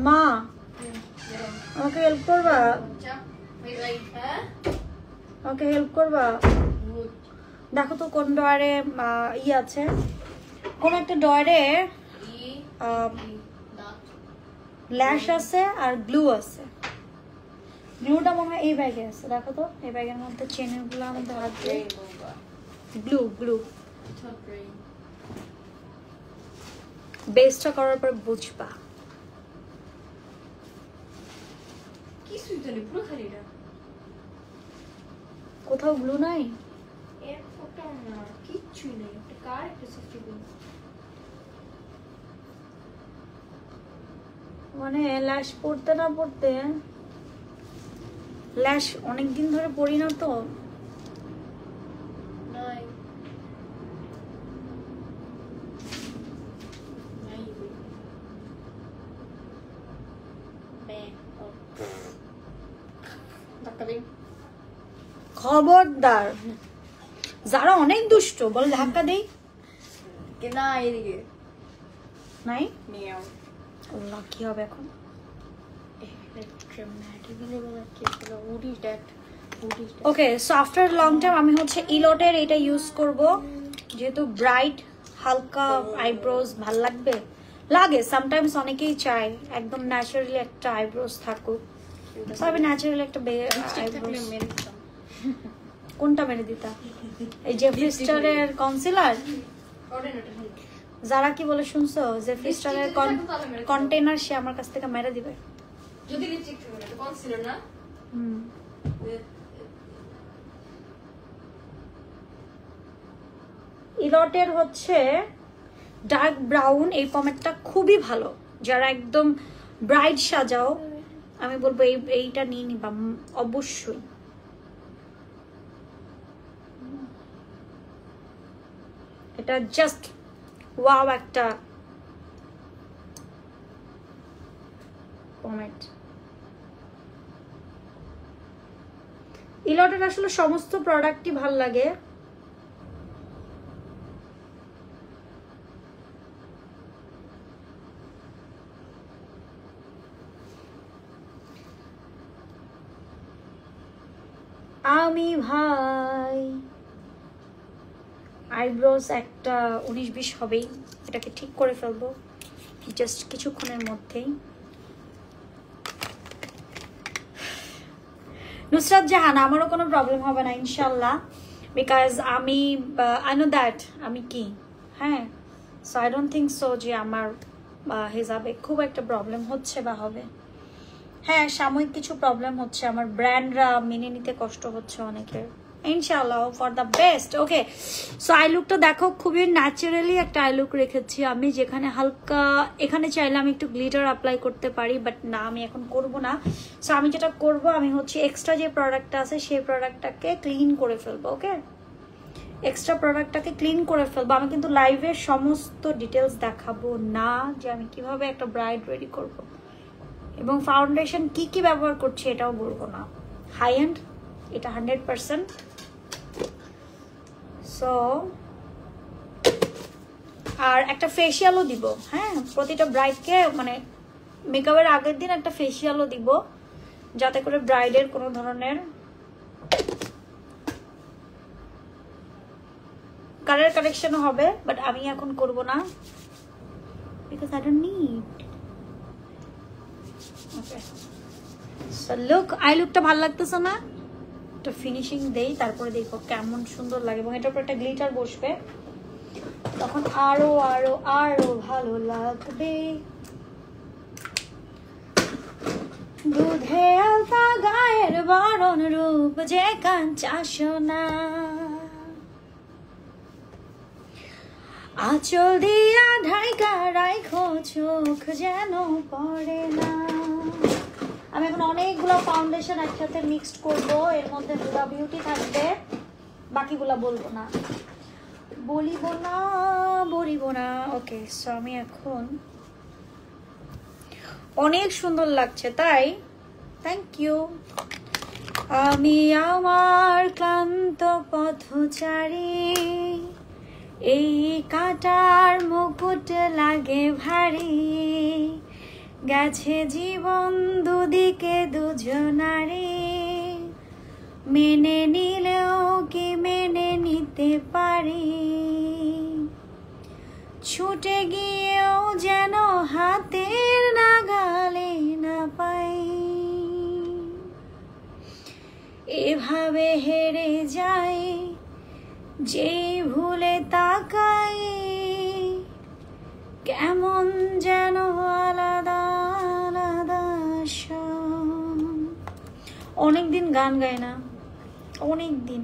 A: মা আমাকে হেল্প করবা আমাকে হেল্প করবা দেখো তো কোন ডয়ারে ই আছে কোন একটা ডয়ারে ল্যাশ আছে আর গ্লু আছে গ্লুটা মনে হয় এই ব্যাগে আছে দেখো তো এই ব্যাগের মধ্যে চেনের গুলো আমাদের হাত দিয়ে গ্লু গ্লু বেসটা করার পর বুঝবা
B: কিছুই তো নেই পুরো খালি না
A: কোথাও গ্লু নাই
B: এক ফোঁটাও না কিচ্ছুই নেই একটা কার একটা সেফটি পিন
A: মানে ল্যাশ পড়তে না পড়তে ল্যাশ অনেকদিন ধরে পড়ি না তো
B: নাই
A: খবরদার যারা অনেক দুষ্ট বল ধাক্কা দেই
B: না এদিকে
A: নাই
B: নিয়ে আও
A: আল্লাহ কি হবে এখন okay so after long time আমি হচ্ছে ইলটের এটা ইউজ করব যেহেতু ব্রাইট হালকা আইব্রোজ ভাল লাগবে লাগে সামটাইমস অনেকেই চায় একদম ন্যাচারালি একটা আইব্রোজ থাকুক সবে ন্যাচারালি একটা আইব্রোজ কোনটা মেরে দিতা এই জেফরি স্টারের কনসিলার যারা কি বলে শুনছো জেফরি স্টারের কন্টেনার সে আমার কাছ থেকে মেরে দিবে
B: যদি লিপস্টিক ছিল না কনসিলার না
A: ইলটের হচ্ছে ডার্ক ব্রাউন এই পমেটটা খুবই ভালো যারা একদম ব্রাইট সাজাও আমি বলবো এইটা নিয়ে নিবা অবশ্যই এটা জাস্ট ওয়াও একটা কমেন্ট। ইলটের আসলে সমস্ত প্রোডাক্টই ভাল লাগে। আমি ভাই আইব্রোস একটা 19-20 হবেই, এটাকে ঠিক করে ফেলবো জাস্ট কিছুক্ষণের মধ্যেই। নুসরাত জাহান, আমারও কোনো প্রবলেম হবে না ইনশাল্লাহ, বিকজ আমি আই নো দ্যাট আমি কি, হ্যাঁ। So I don't think so যে আমার হিসাবে খুব একটা প্রবলেম হচ্ছে বা হবে। হ্যাঁ, সাময়িক কিছু প্রবলেম হচ্ছে, আমার ব্র্যান্ডরা মেনে নিতে কষ্ট হচ্ছে অনেকের। ইনশাআল্লাহ for the best. Okay, so I লুকটা দেখো, খুবই ন্যাচারালি একটা আই লুক রেখেছি আমি, যেখানে হালকা এখানে চাইলে আমি একটু গ্লিটার অ্যাপ্লাই করতে পারি, বাট না, আমি এখন করব না। সো আমি যেটা করব, আমি হচ্ছে এক্সট্রা যে প্রোডাক্টটা আছে সেই প্রোডাক্টটাকে ক্লিন করে ফেলবো। ওকে, এক্সট্রা প্রোডাক্টটাকে ক্লিন করে ফেলবো। আমি কিন্তু লাইভে সমস্ত ডিটেলস দেখাবো না, যে আমি কিভাবে একটা ব্রাইড রেডি করব এবং ফাউন্ডেশন কি কি ব্যবহার করছি এটাও বলবো না। হাই এন্ড এটা 100%। সো আর একটা ফেসিয়ালও দিব, হ্যাঁ, প্রতিটা ব্রাইডকে মানে মেকআপের আগের দিন একটা ফেসিয়ালও দিব, যাতে করে ব্রাইডের কোনো ধরনের কালার কারেকশনও হবে, বাট আমি এখন করব না, because I don't need. Okay, so look, I লুকটা ভালো লাগতেছে না? একটা ফিনিশিং দেই, তারপরে দেখো কেমন সুন্দর লাগে, এবং এটার উপর একটা গ্লিটার বসবে, তখন আরো আরো আরো ভালো লাগবে। দুধে আলতা গায়ের বরণ রূপ যে কাঞ্চা সোনা, আঁচল দিয়া ঢাইকা রাইখো চোখ যেন পড়ে না। আমি এখন অনেকগুলো ফাউন্ডেশন একসাথে মিক্সড করব, এর মধ্যে হুডা বিউটি থাকবে, বাকিগুলো বলবো না, বলিব না। ওকে, সো আমি এখন, অনেক সুন্দর লাগছে তাই, থ্যাংক ইউ। আমি আমার ক্লান্ত পথচারী, এই কাটার মুকুট লাগে ভারী, গেছে জীবন দুদিকে দুজনারে, মেনে নিলেও কি মেনে নিতে পারি, ছুটে গিয়েও যেন হাতের নাগালে না পাই, এভাবে হেরে যাই যেই ভুলে তাকাই, কেমন যেন আলাদা আলাদা। অনেকদিন গান গাই না, অনেকদিন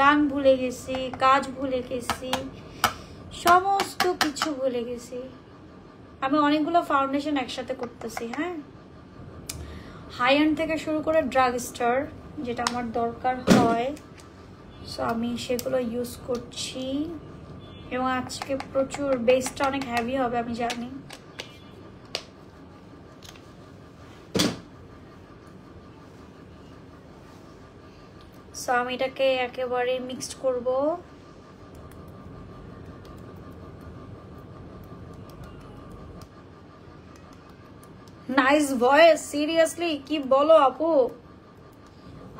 A: গান ভুলে গেছি, কাজ ভুলে গেছি, সমস্ত কিছু ভুলে গেছি। আমি অনেকগুলো ফাউন্ডেশন একসাথে করতেছি, হ্যাঁ, হাই এন্ড থেকে শুরু করে ড্রাগ স্টার, যেটা আমার দরকার হয়, সো আমি সেগুলো ইউজ করছি। এবং আজকে প্রচুর বেসটা অনেক হেভি হবে আমি জানি। সো আমি এটাকে একেবারে মিক্সড করব। নাইস ভয়েস, সিরিয়াসলি কি বলো আপু?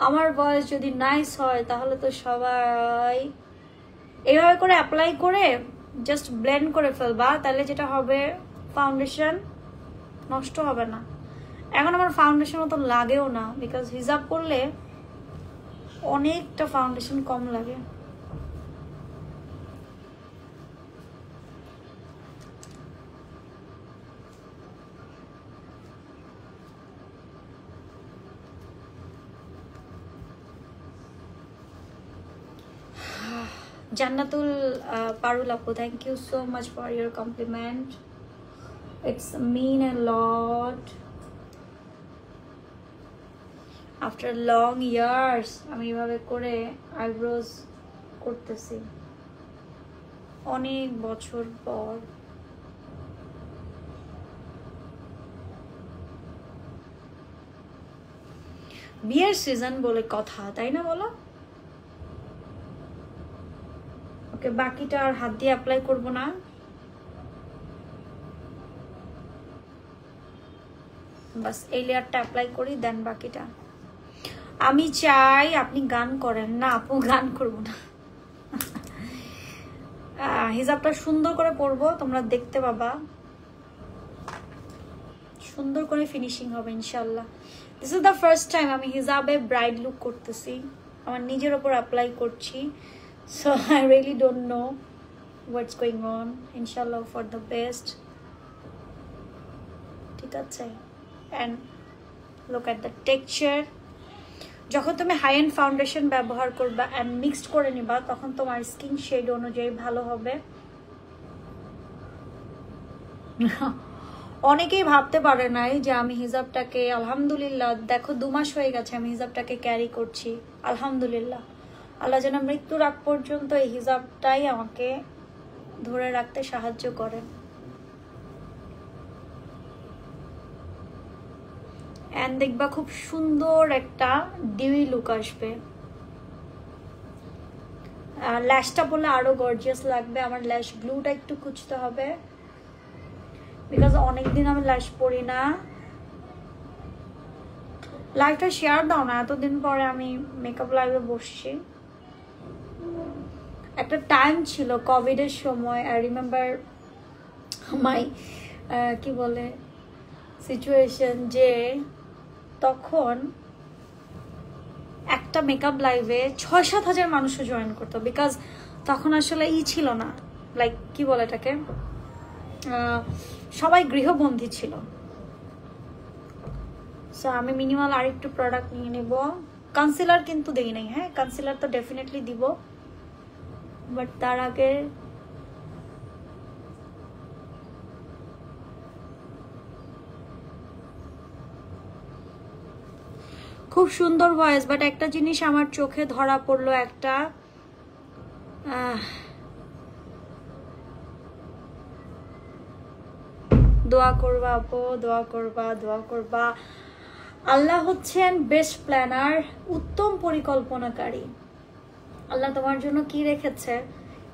A: আমার ভয়েস যদি নাইস হয় তাহলে তো সবাই এইভাবে করে অ্যাপ্লাই করে জাস্ট ব্লেন্ড করে ফেলবা, তাহলে যেটা হবে ফাউন্ডেশন নষ্ট হবে না। এখন আমার ফাউন্ডেশন মতো লাগেও না, বিকজ হিজাব করলে অনেকটা ফাউন্ডেশন কম লাগে। Jannatul Parul Apu, thank you so much for your compliment. It's mean a lot. After long years, আমি এভাবে করে eyebrows করতেছি। অনেক বছর পর। বিয়ের সিজন বলে কথা, তাই না বলো? ওকে, বাকিটা আর হাত দিয়ে অ্যাপ্লাই করব না। বাস এই লেয়ারটা অ্যাপ্লাই করি, দেন বাকিটা। আমি চাই আপনি গান করেন। না আপু, গান করব না। হিজাবটা সুন্দর করে পরবো, তোমরা দেখতে পাবা, সুন্দর করে ফিনিশিং হবে ইনশাল্লাহ। This is the first time আমি হিজাবে ব্রাইড লুক করতেছি, আমার নিজের ওপর অ্যাপ্লাই করছি। So I really don't know what's going on. ইনশাল্লাহ ফর দ্য বেস্ট, ঠিক আছে? And look at the texture. যখন তুমি হাই এন্ড ফাউন্ডেশন ব্যবহার করবা অ্যান্ড মিক্সড করে নিবা, তখন তোমার স্কিন শেড অনুযায়ী ভালো হবে। অনেকেই ভাবতে পারে নাই যে আমি হিজাবটাকে, আলহামদুলিল্লাহ দেখো 2 মাস হয়ে গেছে আমি হিজাবটাকে ক্যারি করছি, আলহামদুলিল্লাহ। আল্লাহ যেন মৃত্যুর আগ পর্যন্ত এই হিজাবটাই আমাকে ধরে রাখতে সাহায্য করেন। এন্ড দেখবা খুব সুন্দর একটা ডিউই লুক আসবে। ল্যাশটা বললে আরো গর্জিয়াস লাগবে। আমার ল্যাশ গ্লুটা একটু খুঁজতে হবে, বিকজ অনেকদিন আমি ল্যাশ পরি না। লাইভটা শেয়ার দাও না, এতদিন পরে আমি মেকআপ লাইভে বসছি। একটা টাইম ছিল কোভিডের সময়, আই রিমেম্বার মাই কি বলে সিচুয়েশন, যে তখন একটা মেকআপ লাইভে 6-7 হাজার মানুষও জয়েন করতো, বিকজ তখন আসলে ছিল না, লাইক কি বলে এটাকে, সবাই গৃহবন্দী ছিল। সো আমি মিনিমাল আর একটু প্রোডাক্ট নিয়ে নেব। কনসিলার কিন্তু দেই নাই, হ্যাঁ কনসিলার তো ডেফিনেটলি দিব, বাট তার আগে খুব সুন্দর ভয়েস, বাট একটা জিনিস আমার চোখে ধরা পড়লো, একটা দোয়া করবা আপু, দোয়া করবা, দোয়া করবা। আল্লাহ হচ্ছেন বেস্ট প্ল্যানার, উত্তম পরিকল্পনাকারী। আল্লাহ তোমার জন্য কি রেখেছে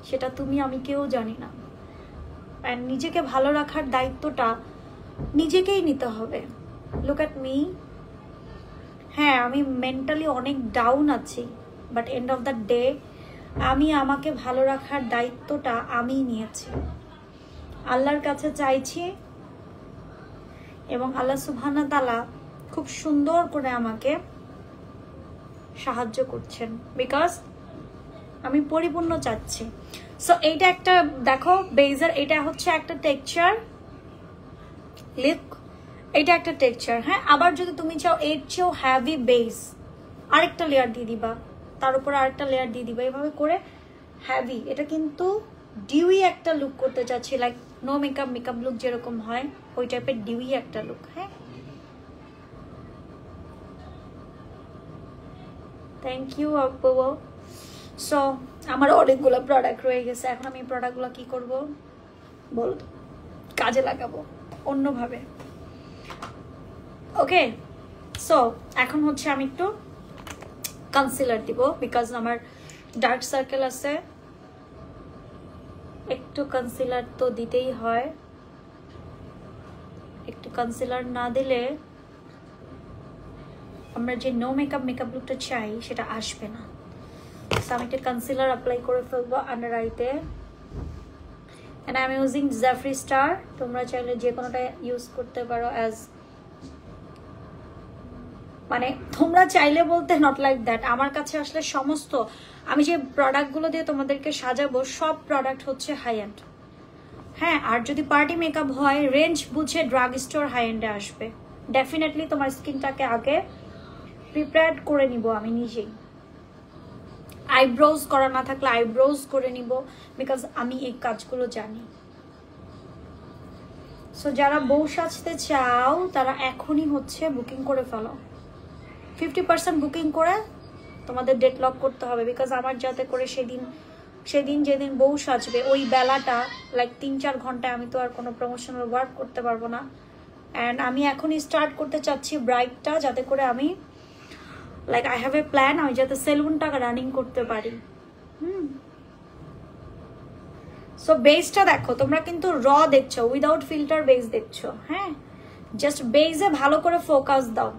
A: সেটা তুমি আমি কেউ জানি না। আর নিজেকে ভালো রাখার দায়িত্বটা নিজেকেই নিতে হবে। Look at me. হ্যাঁ আমি মেন্টালি অনেক ডাউন আছি, but end of the day আমি আমাকে ভালো রাখার দায়িত্বটা আমিই নিয়েছি। আল্লাহর কাছে চাইছি এবং আল্লাহ সুবহানাহু তাআলা খুব সুন্দর করে আমাকে সাহায্য করছেন, বিকজ আমি পরিপূর্ণ চাচ্ছি। সো এইটা একটা দেখো বেজার, এটা হচ্ছে একটা টেক্সচার লিক, এটা একটা টেক্সচার। হ্যাঁ আবার যদি তুমি চাও এর চেয়েও হ্যাভি বেস, আরেকটা লেয়ার দিয়ে দিবা, তার উপর আরেকটা লেয়ার দিয়ে দিবা, এভাবে করে হ্যাভি। এটা কিন্তু ডিউই একটা লুক করতে চাচ্ছি, like no makeup makeup look যেরকম হয় ওই টাইপের ডিউই একটা লুক। হ্যাঁ থ্যাংক ইউ আপু। সো আমার অনেকগুলো প্রোডাক্ট রয়ে গেছে, এখন আমি প্রোডাক্টগুলো কি করব বলো, কাজে লাগাবো অন্যভাবে। ওকে সো এখন হচ্ছে আমি একটু কনসিলার দিব, বিকজ আমার ডার্ক সার্কেল আছে, একটু কনসিলার তো দিতেই হয়। একটু কনসিলার না দিলে আমরা যে নো মেকআপ মেকআপ লুকটা চাই সেটা আসবে না। সো আমি একটা কনসিলার অ্যাপ্লাই করে ফেলবো আন্ডার আইতে, and I am using Jeffree Star. তোমরা চাইলে যে কোনোটা ইউজ করতে পারো, অ্যাজ মানে তোমরা চাইলে বলতে নট লাইক দ্যাট। আমার কাছে আসলে সমস্ত আমি যে প্রোডাক্টগুলো দিয়ে তোমাদেরকে সাজাবো সব প্রোডাক্ট হচ্ছে হাই এন্ড। হ্যাঁ আর যদি পার্টি মেকআপ হয় রেঞ্জ বুঝে ড্রাগ স্টোর হাই এন্ডে আসবে। ডেফিনেটলি তোমার স্কিনটাকে আগে প্রিপেয়ার করে নিব আমি নিজেই। আইব্রোজ করা না থাকলে আইব্রোজ করে নিব, বিকজ আমি এই কাজগুলো জানি। সো যারা বউ সাজতে চাও তারা এখনই হচ্ছে বুকিং করে ফেলো, 50% বুকিং করে তোমাদের ডেট লক করতে হবে, বিকজ আমার যাতে করে সেদিন সেদিন যেদিন বউ সাজবে ওই বেলাটা লাইক 3-4 ঘন্টায় আমি তো আর কোনো প্রমোশনাল ওয়ার্ক করতে পারবো না। অ্যান্ড আমি এখনই স্টার্ট করতে চাচ্ছি ব্রাইডটা, যাতে করে আমি like I have a plan, আমি যাতে সেলুনটা রানিং করতে পারি। সো বেসটা দেখো, তোমরা কিন্তু র দেখছো, উইদাউট ফিল্টার বেস দেখছো। হ্যাঁ, জাস্ট বেসে ভালো করে ফোকাস দাও।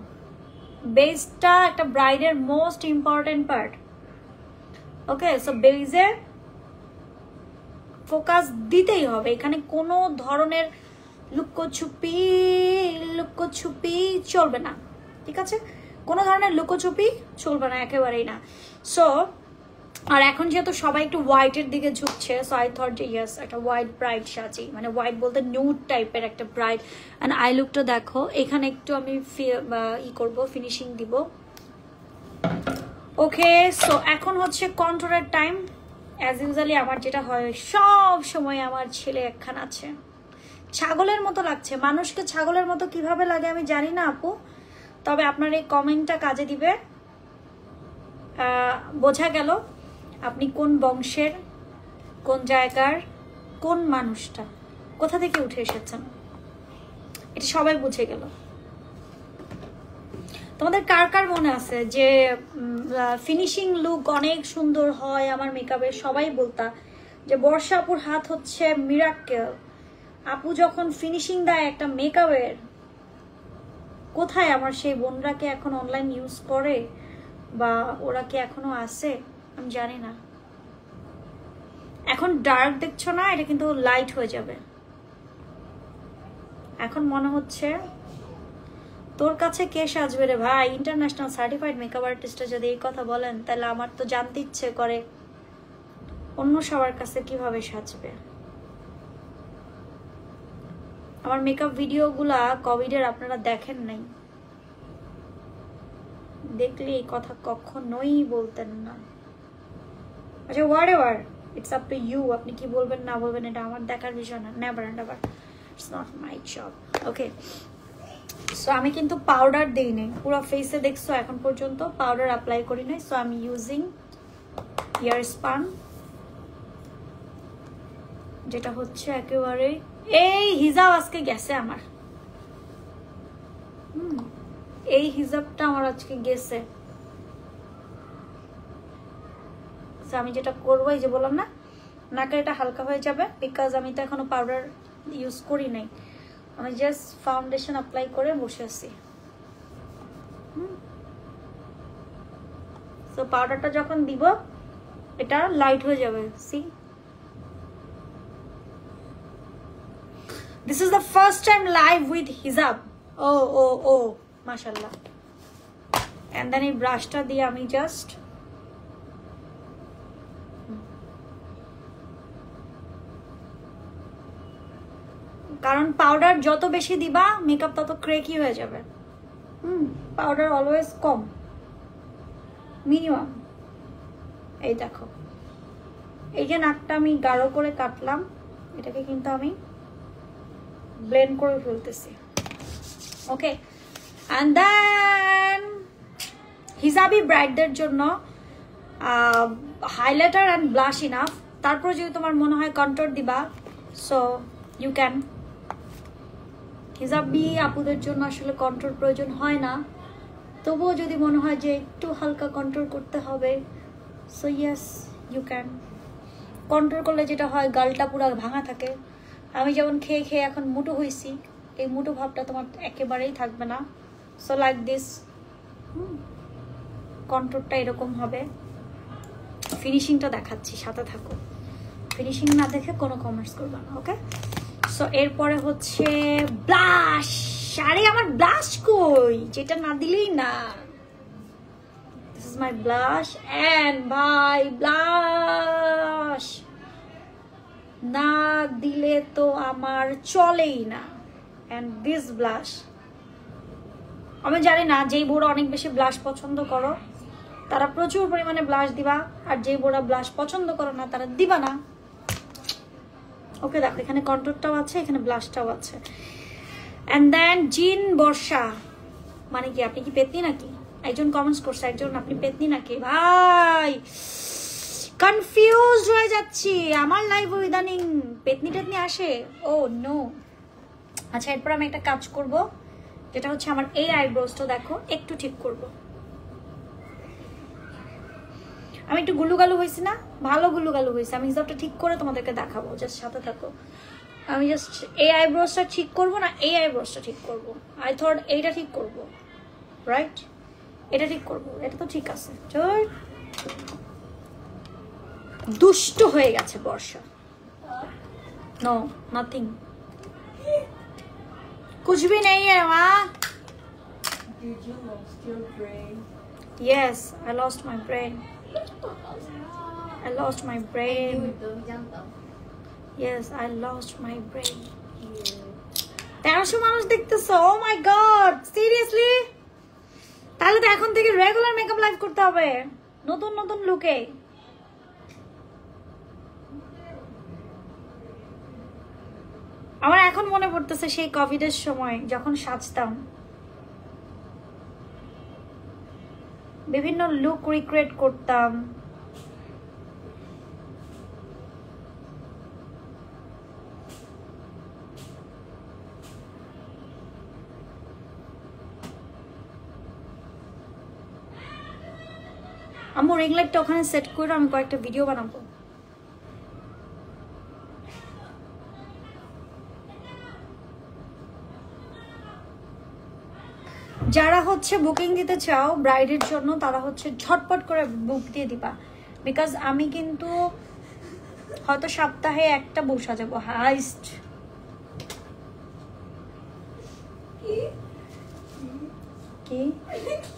A: বেসটা একটা ব্রাইডের মোস্ট ইম্পর্টেন্ট পার্ট। ওকে, সো বেসে ফোকাস দিতেই হবে। এখানে কোনো ধরনের লুকোছুপি চলবে না, ঠিক আছে? কোনো ধরনের লুকোছুপি চলবে না, একেবারেই না। সো আর এখন যেহেতু সবাই একটু হোয়াইটের দিকে ঝুঁকছে, সো আই থট যে ইয়েস একটা হোয়াইট ব্রাইড সাজি, মানে হোয়াইট বলতে নিউড টাইপের একটা ব্রাইড। অ্যান্ড আই লুকটা দেখো, এখানে একটু আমি করব, ফিনিশিং দিব। ওকে, সো এখন হচ্ছে কন্ট্রোলের টাইম। অ্যাজ ইউজুয়ালি আমার যেটা হয় সব সময়, আমার ছেলে একখান আছে, ছাগলের মতো লাগছে। মানুষকে ছাগলের মতো কিভাবে লাগে আমি জানি না আপু, তবে আপনার এই কমেন্টটা কাজে দিবে। বোঝা গেল আপনি কোন বংশের, কোন জায়গার, কোন মানুষটা, কোথা থেকে উঠে এসেছেন, এটা সবাই বুঝে গেল। তোমাদের কার কার মনে আছে যে ফিনিশিং লুক অনেক সুন্দর হয় আমার মেকআপের? সবাই বলতা যে বর্ষা আপুর হাত হচ্ছে মিরাক্কেল, আপু যখন ফিনিশিং দেয় একটা মেকআপের। কোথায় আমার সেই বোনরা কি এখন অনলাইন ইউজ করে, বা ওরা কি এখনো আছে আমি জানি না। এখন ডার্ক দেখছো না, এটা কিন্তু লাইট হয়ে যাবে। এখন মনে হচ্ছে তোর কাছে কে সাজবে রে ভাই? ইন্টারন্যাশনাল সার্টিফাইড মেকআপ আর্টিস্টরা যদি এই কথা বলেন, তাহলে আমার তো জানতে ইচ্ছে করে অন্য সবার কাছে কিভাবে সাজবে। আমার মেকআপ ভিডিওগুলা কোভিডের আপনারা দেখেন নাই, দেখলে এই কথা কখনোই বলতেন না। আচ্ছা, whatever, it's up to you. আপনি কি বলবেন না বলবেন এটা আমার দেখার বিষয় না। Never end ever, it's not my job. Okay, so আমি কিন্তু পাউডার দিই নাই পুরো ফেসে, দেখছো এখন পর্যন্ত পাউডার অ্যাপ্লাই করি নাই। সো আমি ইউজিং হেয়ার স্পান, যেটা হচ্ছে একেবারে এই হিজাব আজকে গেছে আমার। এই হিজাবটা আমার আজকে গেছে। আমি যেটা করবো, এই যে বললাম না, নাকের এটা হালকা হয়ে যাবে, বিকজ আমি তো এখনো পাউডার ইউজ করি নাই। আমি জাস্ট ফাউন্ডেশন অ্যাপ্লাই করে বসে আছি। তো পাউডারটা যখন দিব এটা লাইট হয়ে যাবে। See, this is the first time live with hijab. Oh, mashallah. And then এই ব্রাশটা দিয়ে আমি জাস্ট কারণ পাউডার যত বেশি দিবা মেকআপ তত ক্রেকি হয়ে যাবে। পাউডার অলওয়েজ কম, মিনিমাম। এই দেখো, এই যে নাকটা আমি গাঢ় করে কাটলাম, এটাকে কিন্তু আমি ব্লেন্ড করে ফেলতেছি। ওকে, অ্যান্ড দেন হিজাবি ব্রাইডদের জন্য হাইলাইটার অ্যান্ড ব্লাশ ইনাফ। তারপর যদি তোমার মনে হয় কন্ট্রোল দিবা, সো ইউ ক্যান। হিজাবি আপুদের জন্য আসলে কন্ট্রোল প্রয়োজন হয় না, তবুও যদি মনে হয় যে একটু হালকা কন্ট্রোল করতে হবে, so yes you can. Control করলে যেটা হয় গালটা পুরো ভাঙা থাকে। আমি যেমন খেয়ে খেয়ে এখন মুটো হয়েছি, এই মুটো ভাবটা তোমার একেবারেই থাকবে না। সো লাইক দিস, কন্ট্রোলটা এরকম হবে। ফিনিশিংটা দেখাচ্ছি, সাথে থাকো। ফিনিশিং না দেখে কোনো কমেন্টস করবে না, ওকে? সো এরপরে হচ্ছে ব্লাশ। আরে আমার ব্লাশ কই, যেটা না দিলেই না। This is my blush, and ভাই ব্লাশ না দিলে তো আমার চলেই না। এন্ড দিস ব্লাশ, আমি জানি না যেই বউরা অনেক বেশি ব্লাশ পছন্দ করো তারা প্রচুর পরিমাণে ব্লাশ দিবা, আর যেই বউরা ব্লাশ পছন্দ করো না তারা দিবা না। ওকে, দেখো এখানে কন্ট্রোলটাও আছে, এখানে ব্লাশটাও আছে। এন্ড দেন জিন বর্ষা মানে কি? আপনি কি পেতনি নাকি? একজন কমেন্টস করছে, একজন আপনি পেতনি নাকি? ভাই কনফিউজ হয়ে যাচ্ছি, আমার লাইভ ইদানিং পেতনি টেতনি আসে। ও নো। আচ্ছা এরপর আমি একটা কাজ করব, যেটা হচ্ছে আমার এই আইব্রোসটা দেখো একটু ঠিক করব। আমি একটু গুলুগালু হয়েছি না, ভালো গুলুগালু হয়েছে। আমি হিসাবটা ঠিক করে তোমাদেরকে দেখাবো, জাস্ট সাথে থাকো। আমি জাস্ট এই আইব্রোসটা ঠিক করব না এই আইব্রোসটা ঠিক করব। আই থট এইটা ঠিক করব, রাইট? এটা ঠিক করব, এটা তো ঠিক আছে। চল, দুষ্ট হয়ে গেছে বর্ষা। নো নাথিং, कुछ भी नहीं है माँ।
B: Did you lost your brain?
A: Yes, I lost my brain. I lost my brain. Yes, I lost my brain. 1300 মানুষ দেখতেছো? Oh my god, seriously? তাহলে তো এখন থেকে রেগুলার মেকআপ লাইভ করতে হবে, নতুন নতুন লুকে। আমার এখন মনে পড়তেছে সেই কোভিডের সময় যখন সাজতাম, বিভিন্ন লুক রিক্রিয়েট করতাম। আমার রিং লাইটটা ওখানে সেট করে আমি কয়েকটা ভিডিও বানাবো। যারা হচ্ছে বুকিং দিতে চাও ব্রাইডের জন্য, তারা হচ্ছে ঝটপট করে বুক দিয়ে দিবা, বিকজ আমি কিন্তু হয়তো সপ্তাহে একটা বউ সাজাবো হাইস্ট। কি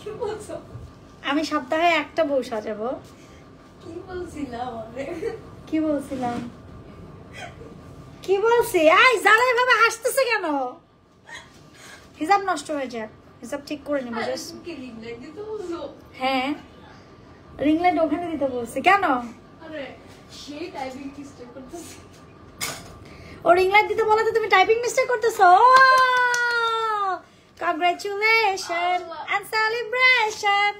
B: কি বলছো?
A: আমি সপ্তাহে একটা বউ সাজাবো।
B: কি বলছিলাম?
A: কি বলছিলাম? কি বলছি? আই জালাই ভাবে হাসতেছে কেন? হিসাব নষ্ট হয়ে যায়, হিসাব ঠিক করে নিব।
B: কি রিং লাইট দিতে বলছো?
A: হ্যাঁ, রিং লাইট ওখানে দিতে বলছি। কেন?
B: আরে সেই টাইপিং মিস্টেক করতেছি।
A: ও রিং লাইট দিতে বলাতে তুমি টাইপিং মিস্টেক করতেছো? Congratulation and celebration.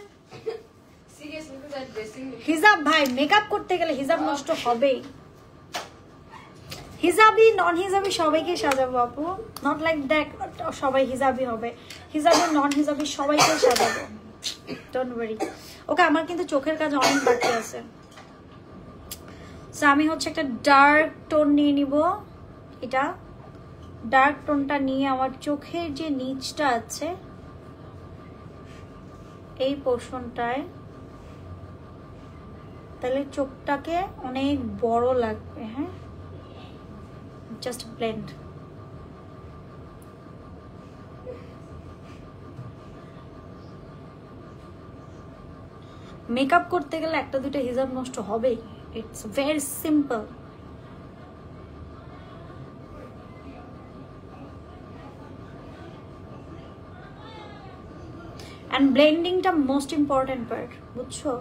B: Seriously because I dressing
A: hijab ভাই, মেকআপ করতে গেলে হিজাব নষ্ট হবেই। হিজাবি নন হিজাবি সবাইকে সাজাবো আপু, নট লাইক দ্যাট সবাই হিজাবি হবে। হিজাবি নন হিজাবি সবাইকে সাজাবো, ডোন্ট ওয়ারি। ওকে, আমার কিন্তু চোখের কাজ অনেক বাকি আছে। সো আমি হচ্ছে একটা ডার্ক টোন নিয়ে নিব। এটা ডার্ক টোনটা নিয়ে আমার চোখের যে নিচটা আছে এই পোর্শনটায়, তাহলে চোখটাকে অনেক বড় লাগবে। হ্যাঁ, জাস্ট ব্লেন্ড। মেকআপ করতে গেলে একটা দুইটা হিজাব নষ্ট হবেই, ইটস ভেরি সিম্পল। অ্যান্ড ব্লেন্ডিংটা মোস্ট ইম্পর্টেন্ট পার্ট, বুঝছো?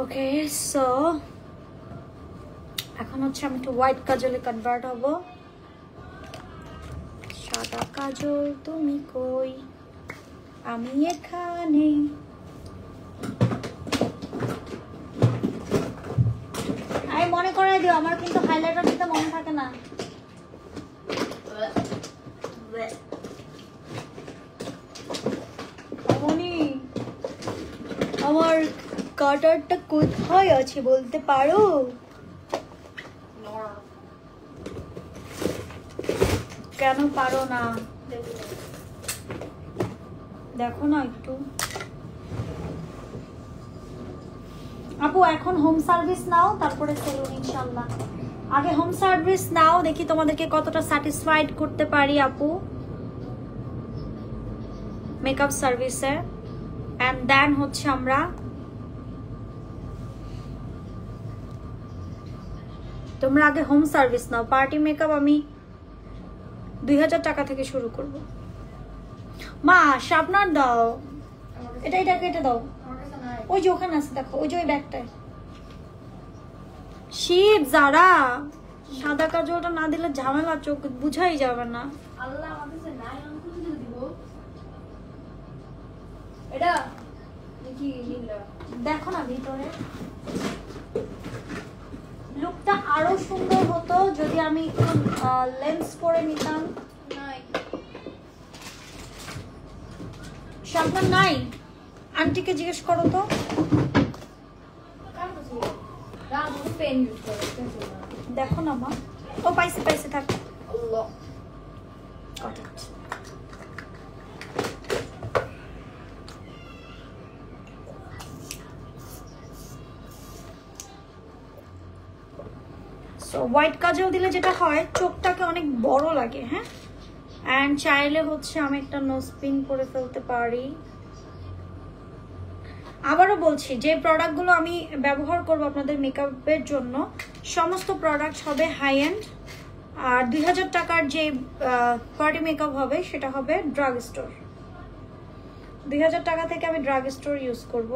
A: ওকে, সো এখন হচ্ছে আমি একটু হোয়াইট কাজলে কনভার্ট হব। সাদা কাজল তুমি কই, আমি এখানে। আমি মনে করে দিও, আমার কিন্তু হাইলাইটার দিতে মনে থাকে না। আমার কাটারটা কোথায় আছে বলতে পারো? কেন পারো না? দেখো না একটু। আপু এখন হোম সার্ভিস নাও, তারপরে সেলুন ইনশাল্লাহ। আগে হোম সার্ভিস নাও, দেখি তোমাদেরকে কতটা স্যাটিসফাইড করতে পারি আপু মেকআপ সার্ভিসে। অ্যান্ড দেন হচ্ছে আমরা তোমরা আগে হোম সার্ভিস নাও। পার্টি মেকআপ আমি 2000 টাকা থেকে শুরু করব। মা শার্পনার দাও, এটা কেটে দাও। ওই যে ওখানে আছে, দেখো ওই যে ওই ব্যাগটায়। শীত যারা সাদা কাজলটা না দিলে ঝামেলা, চোখ বুঝাই যাবে না।
B: আল্লাহ আমাদের নাই, আমি কোথা থেকে দিব? এটা দেখি নীলা
A: দেখো না ভিতরে লুকটা আরো সুন্দর হতো যদি আমি একটু লেন্স পরে নিতাম।
B: নাই
A: শাবনাম নাই, আন্টিকে জিজ্ঞেস করো তো।
B: কার কাছে রাত পেন ইউজ করে পেন্সিল না
A: দেখো না মা, ও পাইছে পাইছে, থাক।
B: আল্লাহ
A: সো হোয়াইট কাজল দিলে যেটা হয় চোখটাকে অনেক বড় লাগে, হ্যাঁ। অ্যান্ড চাইলে হচ্ছে আমি একটা নোজ পিন করে ফেলতে পারি। আবারও বলছি, যে প্রোডাক্টগুলো আমি ব্যবহার করব আপনাদের মেকআপের জন্য সমস্ত প্রোডাক্ট হবে হাই এন্ড। আর 2000 টাকার যে পার্টি মেকআপ হবে সেটা হবে ড্রাগ স্টোর। 2000 টাকা থেকে আমি ড্রাগ স্টোর ইউজ করব।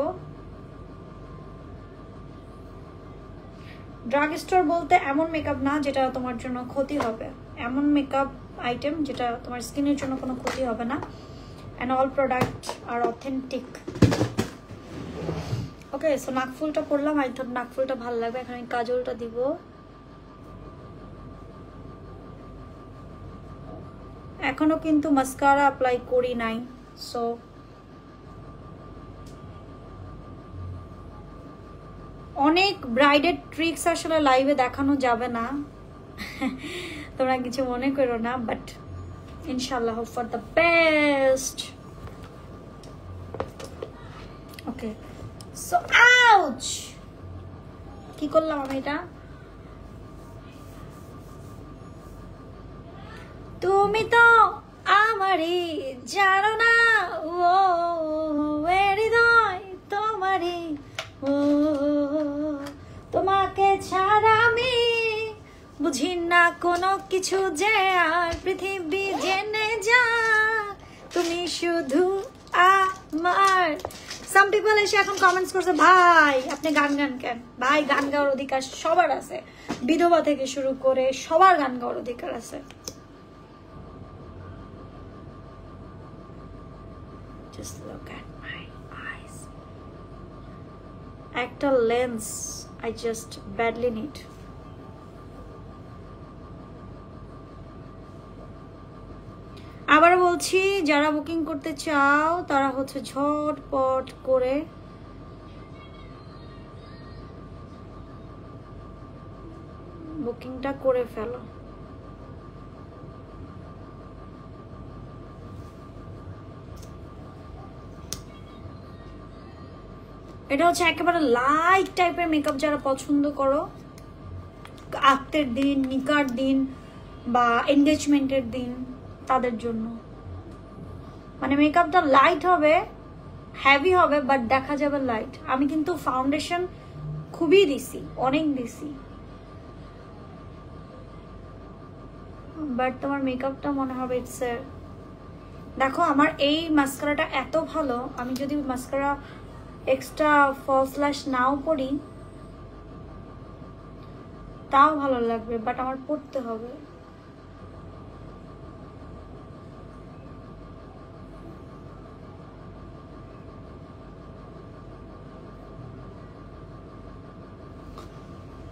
A: ড্রাগ স্টোর বলতে এমন মেকআপ না যেটা তোমার জন্য ক্ষতি হবে, এমন মেকআপ আইটেম যেটা তোমার স্কিনের জন্য কোনো ক্ষতি হবে না। অ্যান্ড অল প্রোডাক্ট আর অথেন্টিক। ওকে, সো নাকফুলটা পরলাম, আই থট নাকফুলটা ভালো লাগবে। এখন আমি কাজলটা দিব। এখনো কিন্তু মাস্কারা অ্যাপ্লাই করি নাই, সো অনেক ব্রাইডের ট্রিক্স আসলে লাইভে দেখানো যাবে না, তোমরা কিছু মনে করো না, বাট ইনশাআল্লাহ hope for the best. Okay, so ouch, কি করলাম আমি এটা? তুমি তো আমারই জানো না, ও হৃদয় তোমারই, ও তোমাকে ছাড়া আমি বুঝি না কোনো কিছু, যে আর পৃথিবী জেনে যা তুমি শুধু আমার। সাম পিপল এসে এখন কমেন্টস করছে, ভাই আপনি গান গান কেন? ভাই গান গাওয়ার অধিকার সবার আছে, বিধবা থেকে শুরু করে সবার গান গাওয়ার অধিকার আছে। Just look at my eyes. একটা lens I just badly need. আবার বলছি, যারা বুকিং করতে চাও তারা হচ্ছে ঝটপট করে বুকিংটা করে ফেলো। এটা হচ্ছে একেবারে লাইট টাইপের মেকআপ, যারা পছন্দ করো আক্তের দিন, নিকার দিন বা এনগেজমেন্টের দিন, তাদের জন্য। মানে মেকআপটা লাইট হবে, হেভি হবে, বাট দেখা যাবে লাইট। আমি কিন্তু ফাউন্ডেশন খুবই দিছি, অনেক দিছি, বাট তোমার মেকআপটা মনে হবে ইটস এ। দেখো আমার এই মাস্কারাটা এত ভালো, আমি যদি মাস্কারা এক্সট্রা ফলস ল্যাশ নাও পরি তাও ভালো লাগবে, বাট আমার পড়তে হবে।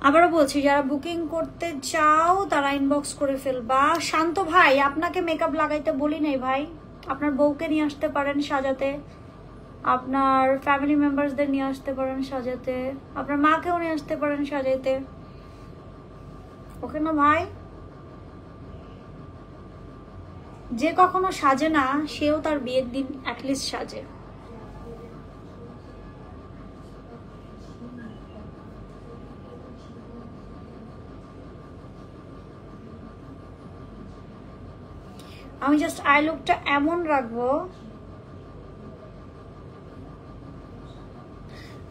A: আবারও বলছি, যারা বুকিং করতে চাও তারা ইনবক্স করে ফেলবা। শান্ত ভাই, আপনাকে মেকআপ লাগাইতে বলি নাই ভাই, আপনার বউকে নিয়ে আসতে পারেন সাজাতে, আপনার ফ্যামিলি মেম্বারসদের নিয়ে আসতে পারেন সাজাতে, আপনার মাকেও নিয়ে আসতে পারেন সাজাইতে, ওকে না ভাই? যে কখনো সাজে না সেও তার বিয়ের দিন অ্যাটলিস্ট সাজে। আমি জাস্ট আই লুকটা এমন রাখবো,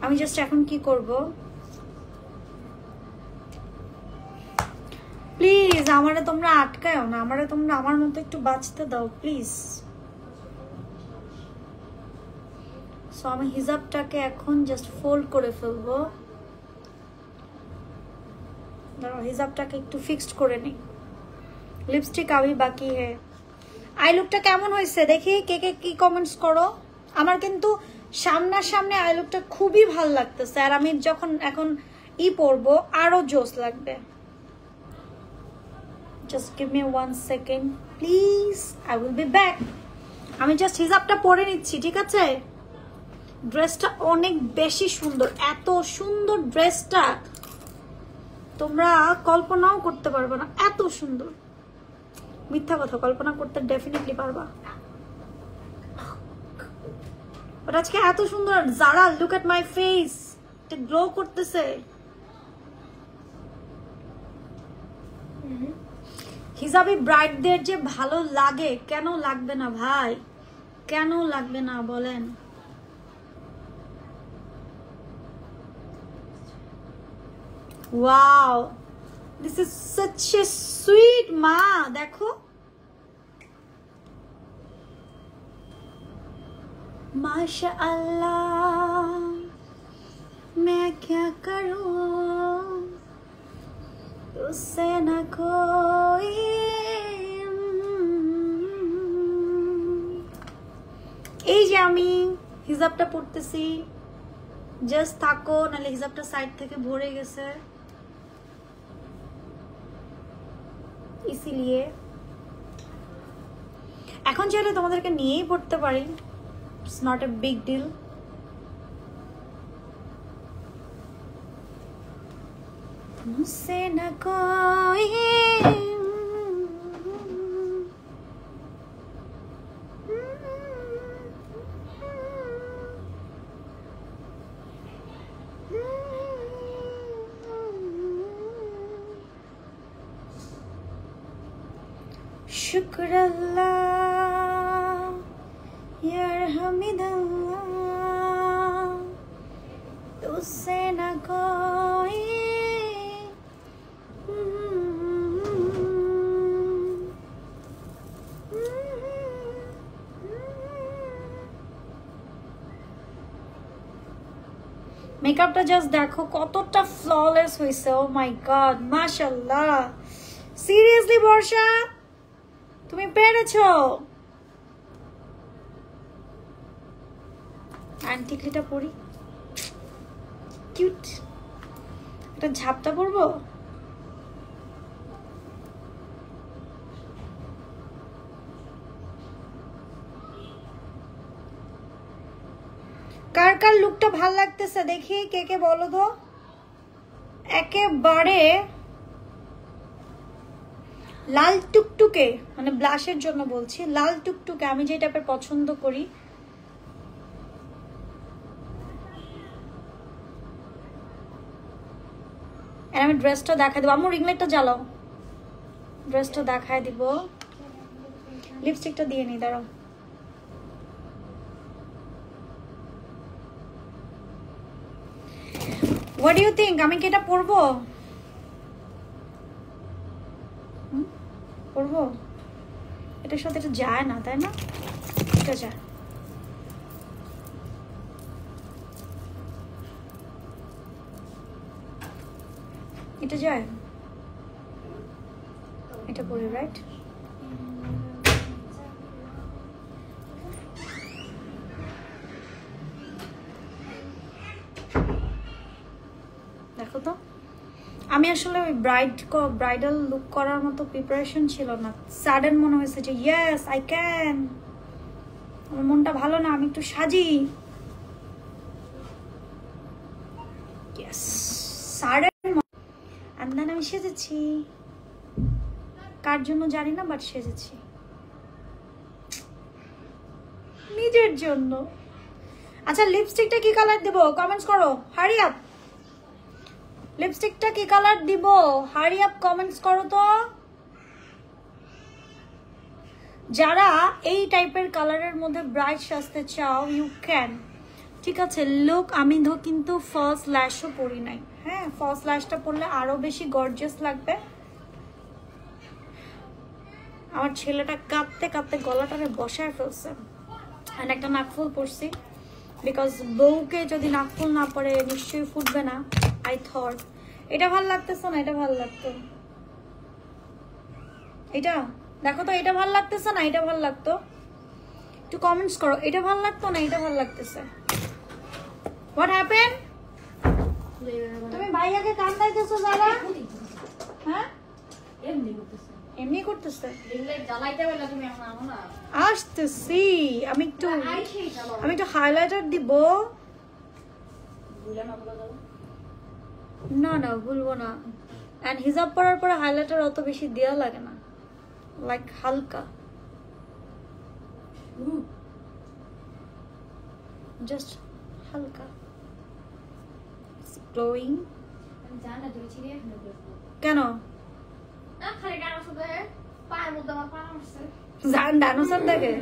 A: আমি জাস্ট এখন কি করব, প্লিজ আমারে তোমরা আটকায়ও না, আমারে তোমরা আমার মতো একটু বাঁচতে দাও প্লিজ। সো আমি হিজাবটাকে এখন জাস্ট ফোল্ড করে ফেলবো। দাঁড়াও, হিজাবটাকে একটু ফিক্সড করে নিই। লিপস্টিক আবি বাকি হে। আই লুকটা কেমন হয়েছে দেখি, কে কে কি কমেন্টস করো। আমার কিন্তু সামনাসামনি আই লুকটা খুবই ভালো লাগতেছে, আর আমি যখন এখন পরবো আরো জোস লাগবে। Just give me 1 second please, I will be back. আমি জাস্ট হিজাবটা পরে নিচ্ছি, ঠিক আছে? ড্রেসটা অনেক বেশি সুন্দর, এত সুন্দর ড্রেসটা তোমরা কল্পনাও করতে পারবে না, এত সুন্দর। মিথ্যা কথা, কল্পনা করতে ডেফিনেটলি পারবা। বাট আজকে এত সুন্দর। জারা, লুক এট মাই ফেস, এটা গ্লো করতেছে। হিজাবি ব্রাইডদের যে ভালো লাগে, কেন লাগবে না ভাই, কেন লাগবে না বলেন? Wow, this is such a sweet মা। দেখো माशाअल्लाह मैं क्या करूं तुझसे न कोई। এই যে আমি হিজাবটা পরতেছি, জাস্ট থাকো, নাহলে হিজাবটা সাইড থেকে ভরে গেছে, ইসিলিয়ে এখন চাইলে তোমাদেরকে নিয়েই পড়তে পারি, it's not a big deal. मुझसे न कोई शुक्र अल्लाह यार हमिदल्लाह तुझसे न कोई। মেকআপটা জাস্ট দেখো কতটা ফ্ললেস হয়েছে। ও মাই গড, মাশাআল্লাহ। সিরিয়াসলি বর্ষা, তুমি পেরেছো। আন্টিকলিটা পরি, কিউট। একটা ঝাপটা পরবো। কার কার লুকটা ভাল লাগতেছে দেখি, কে কে বলো তো। একেবারে লাল টুকটুকে, মানে ব্লাশের জন্য বলছি, লাল টুকটুকে আমি যে টাইপের পছন্দ করি। আর আমি ড্রেসটা দেখাই দেবো। আমার রিং লাইটটা জ্বালাও, ড্রেসটা দেখাই দিব। লিপস্টিকটা দিয়ে নি, দাঁড়াও। What do you think? আমি কি এটা পরবো? পরবো? এটার সাথে এটা যায় না, তাই না? এটা যায়। এটা যায়, এটা পরি, রাইট? দেখো তো, আমি আসলে ওই ব্রাইডাল লুক করার মতো প্রিপারেশন ছিল না। সাডেন মনে হয়েছে যে ইয়েস আই ক্যান, আমার মনটা ভালো না, আমি একটু সাজি। Yes, sudden. and then আমি সেজেছি, কার জন্য জানি না, বাট সেজেছি নিজের জন্য। আচ্ছা, লিপস্টিকটা কি কালার দেব কমেন্টস করো, হারি আপ। লিপস্টিকটা কি কালার দিব, হারি আপ কমেন্টস করো তো। যারা এই টাইপের কালারের মধ্যে ব্রাইট সাজতে চাও, ইউ ক্যান। ঠিক আছে, লুক আমি কিন্তু ফার্স্ট ল্যাশও পরি নাই। হ্যাঁ, ফার্স্ট ল্যাশটা পরলে আরো বেশি গর্জিয়াস লাগবে। আমার ছেলেটা কাঁপতে কাঁপতে গলাটারে বসায় ফেলছে। আর একটা নাকফুল পরছি, বিকজ বউকে যদি নাকফুল না পরে নিশ্চয়ই ফুটবে না। আই থট এটা ভালো লাগতেছে না, এটা ভালো লাগতো। এটা দেখো তো, এটা ভালো লাগতেছে না, এটা ভালো লাগতো। একটু কমেন্টস করো, এটা ভালো লাগতো না এটা ভালো লাগতেছে। What happen? তুমি ভাইয়াকে কান্দাইতেছো যারা? হ্যাঁ এমনি করতেছে। আসতেছি, আমি একটু হাইলাইটার দিব। না না ভুলবো না। এন্ড হিজাব পরার পরে হাইলাইটার অত বেশি দেওয়া লাগে না, লাইক হালকা, জাস্ট হালকা গ্লোয়িং। কেন জান ডানোসার দেখে?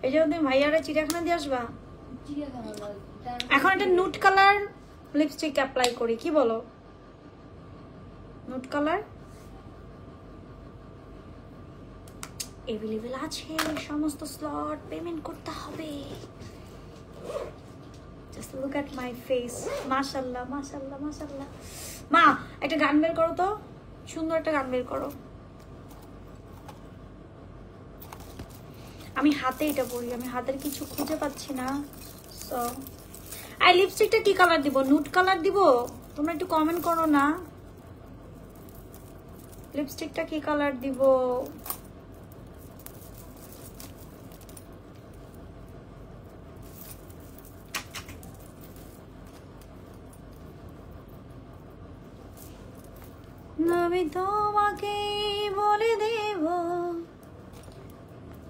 A: এই জন্য তুমি ভাইয়ারা চিড়িয়াখানা দিয়ে আসবা। এখন একটা নুট কালার লিপস্টিক অ্যাপ্লাই করি, কি বলো? নুট কালার এভেলেবেল আছে, সমস্ত স্লট পেমেন্ট করতে হবে। Just look at my face. মাশাআল্লাহ মাশাআল্লাহ মাশাআল্লাহ। মা একটা গান বের করো তো, সুন্দর একটা গান বের করো। আমি হাতে এটা পরি, আমি হাতের কিছু খুঁজে পাচ্ছি না। সো আই লিপস্টিকটা কি কালার দিব? নুট কালার দিব? তোমরা একটু কমেন্ট করো না, লিপস্টিকটা কি কালার দিব? আমি তোমাকে বলে দেব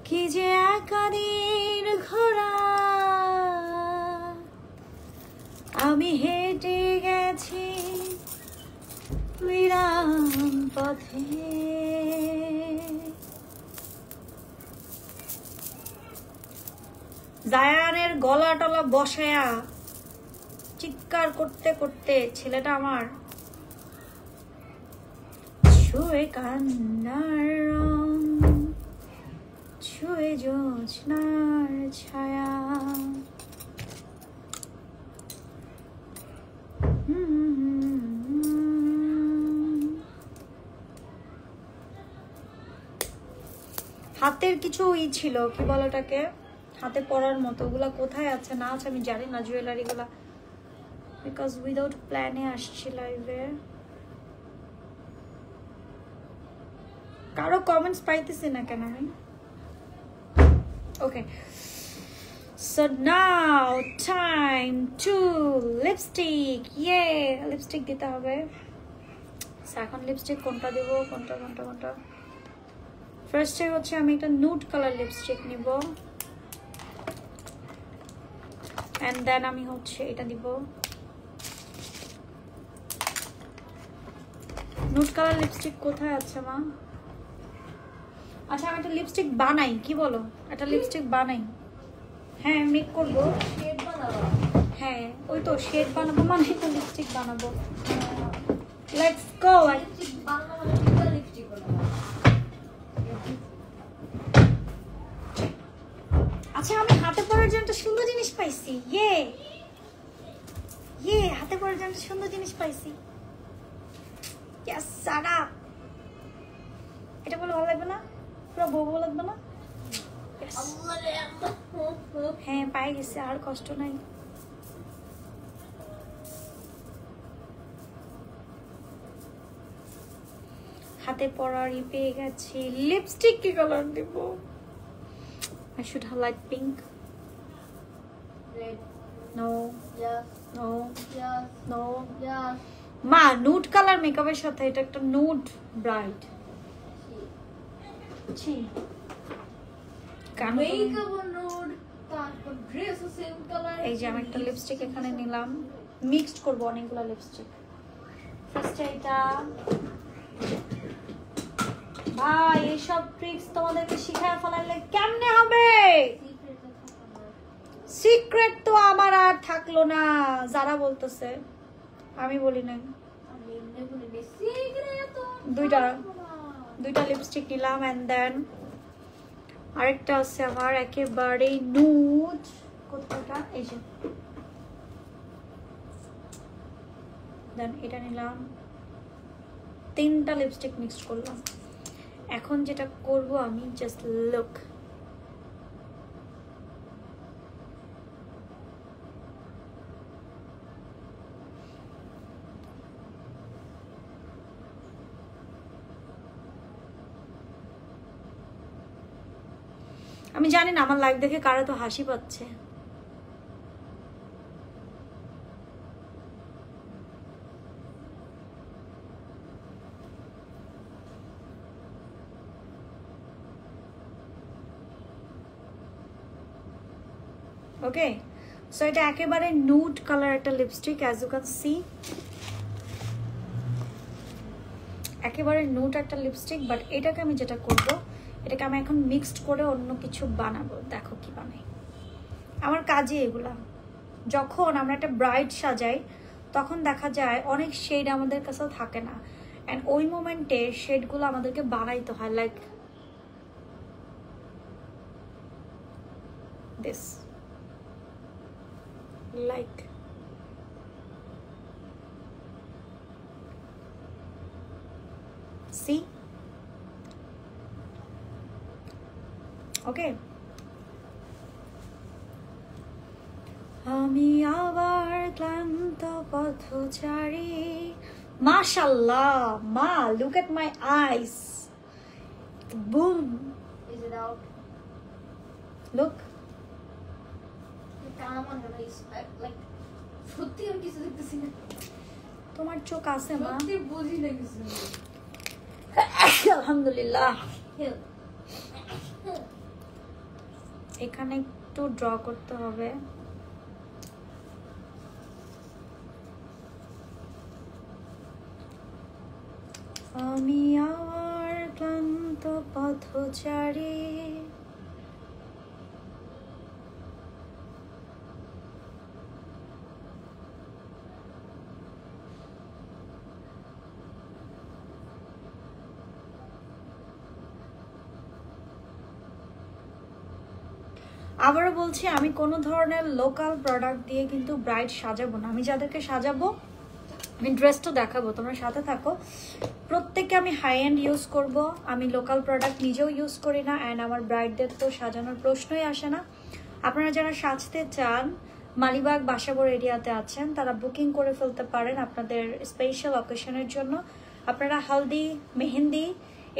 A: কি যে একাদিন ঘোরা, আমি হেঁটে গেছি বিরাম পথে। জায়ানের গলা টলা বসায়া চিৎকার করতে করতে ছেলেটা আমার ছুঁয়ে কান্নার রং, ছুঁয়ে জোছনার ছায়া। হাতের কিছু ছিল, কি বলে ওটাকে, হাতে পরার মতো, ওগুলা কোথায় আছে না আছে আমি জানি না, জুয়েলারি গুলা, বিকজ উইদাউট প্ল্যানে আসছি লাইভে। কারো কমেন্টস পাইতেছি না কেন আমি? Okay, so now time to lipstick. ইয়ে লিপস্টিক দিতে হবে। এখন লিপস্টিক কোনটা দেব, কোনটা কোনটা কোনটা? ফার্স্টে হচ্ছে আমি একটা নুড কালার লিপস্টিক নিব, এন্ড দেন আমি হচ্ছে এটা দিব। নুড কালার লিপস্টিক কোথায় আছে মা? আচ্ছা আমি একটা লিপস্টিক বানাই, কি বলো? একটা লিপস্টিক বানাই। হ্যাঁ মেক করবো। হ্যাঁ ওই তো শেড বানাবো, মানে তো লিপস্টিক বানাবো। Let's go. আচ্ছা আমি হাতে পরার জন্য একটা সুন্দর জিনিস পাইছি। ইয়ে ইয়ে হাতে পরার জন্য একটা সুন্দর জিনিস পাইছি। ইয়েস সারা, এটা বলে ভালো লাগবে না? পুরো বউ লাগবে না? হ্যাঁ পাই গেছে, আর কষ্ট নাই। হাতে পরার পেয়ে গেছি। লিপস্টিক কি কালার দিব? I should have light pink.
B: Red.
A: No.
B: Yes.
A: No.
B: Yes.
A: No.
B: Yes.
A: মা নুড কালার মেকআপের সাথে এটা একটা নুড ব্রাইট। ছি
B: মেকআপ nude, তারপর ড্রেসও সেম কালার।
A: এই যে আমি একটা লিপস্টিক এখানে নিলাম, মিক্সড করব অনেকগুলো লিপস্টিক। ফার্স্টে এটা ভাই এইসব ট্রিক্স তোমাদেরকে শিখায় ফেলাইলে কেমনে হবে? সিক্রেট তো আমার আর থাকলো না। যারা বলতেছে, আমি বলি নাই। দুইটা লিপস্টিক নিলাম, এন্ড দেন আরেকটা আছে আমার একেবারে নুড। কোথাটা? এই যে দেন এটা নিলাম। তিনটা লিপস্টিক মিক্স করলাম। এখন যেটা করব আমি, জাস্ট লুক আমি জানি না আমার লাইভ দেখে কারা তো হাসি পাচ্ছে। ওকে, সো এটা একেবারে নুড কালার একটা lipstick, as you can see একেবারে নুড একটা লিপস্টিক। বাট এটাকে আমি যেটা করব, এটাকে আমি এখন মিক্সড করে অন্য কিছু বানাবো। দেখো কি বানাই, আমার কাজে এগুলা। যখন আমরা একটা ব্রাইড সাজাই তখন দেখা যায় অনেক শেড আমাদের কাছেও থাকে না, অ্যান্ড ওই মোমেন্টে শেডগুলো আমাদেরকে বানাইতে হয়, like this, like see. Okay, আমি আবার ক্লান্ত পথচারী। মাশাআল্লাহ মা, look at my eyes, boom.
B: Is it out?
A: Look,
B: Calm on your face. Like, সত্যি আমি কিছু দেখতেছি না।
A: তোমার চোখ আছে মা?
B: সত্যি বুঝি না কিছু।
A: আলহামদুলিল্লাহ।
B: Help.
A: এখানে একটু ড্র করতে হবে। আমি আমার ক্লান্ত পথচারী। আবারও বলছি, আমি কোনো ধরনের লোকাল প্রোডাক্ট দিয়ে কিন্তু ব্রাইড সাজাবো না। আমি যাদেরকে সাজাবো আমি ড্রেসটা দেখাবো, তোমরা সাথে থাকো। প্রত্যেককে আমি হাই এন্ড ইউজ করব, আমি লোকাল প্রোডাক্ট নিজেও ইউজ করি না, অ্যান্ড আমার ব্রাইডদের তো সাজানোর প্রশ্নই আসে না। আপনারা যারা সাজতে চান, মালিবাগ বাসাবোর এরিয়াতে আছেন, তারা বুকিং করে ফেলতে পারেন আপনাদের স্পেশাল অকেশনের জন্য। আপনারা হালদি, মেহেন্দি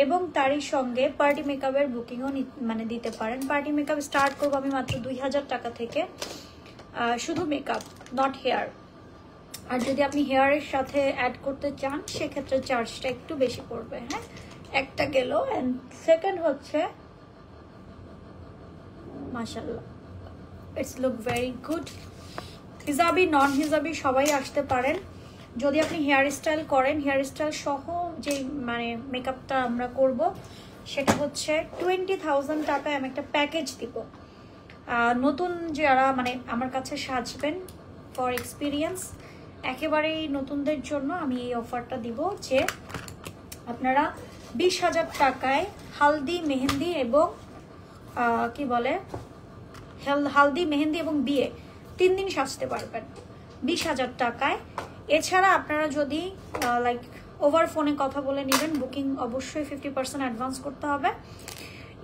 A: এবং তারই সঙ্গে পার্টি মেকআপের বুকিংও মানে দিতে পারেন। পার্টি মেকআপ স্টার্ট করবো আমি মাত্র 2000 টাকা থেকে, শুধু মেকআপ, নট হেয়ার। আর যদি আপনি হেয়ারের সাথে অ্যাড করতে চান সেক্ষেত্রে চার্জটা একটু বেশি পড়বে। হ্যাঁ, একটা গেল। অ্যান্ড সেকেন্ড হচ্ছে, মাশাআল্লাহ, it's look very good. Hijabi, non hijabi সবাই আসতে পারেন। যদি আপনি হেয়ার স্টাইল করেন, হেয়ার স্টাইল সহ যে মানে মেকআপটা আমরা করব সেটা হচ্ছে 20,000 টাকায় আমি একটা প্যাকেজ দিব। নতুন যারা মানে আমার কাছে সাজবেন ফর এক্সপিরিয়েন্স, একেবারেই নতুনদের জন্য আমি এই অফারটা দিব যে আপনারা 20,000 টাকায় হালদি, মেহেন্দি এবং কি বলে হালদি, মেহেন্দি এবং বিয়ে 3 দিন সাজতে পারবেন 20,000 টাকায়। এছাড়া আপনারা যদি লাইক ওভার ফোনে কথা বলে নেবেন, বুকিং অবশ্যই 50% অ্যাডভান্স করতে হবে।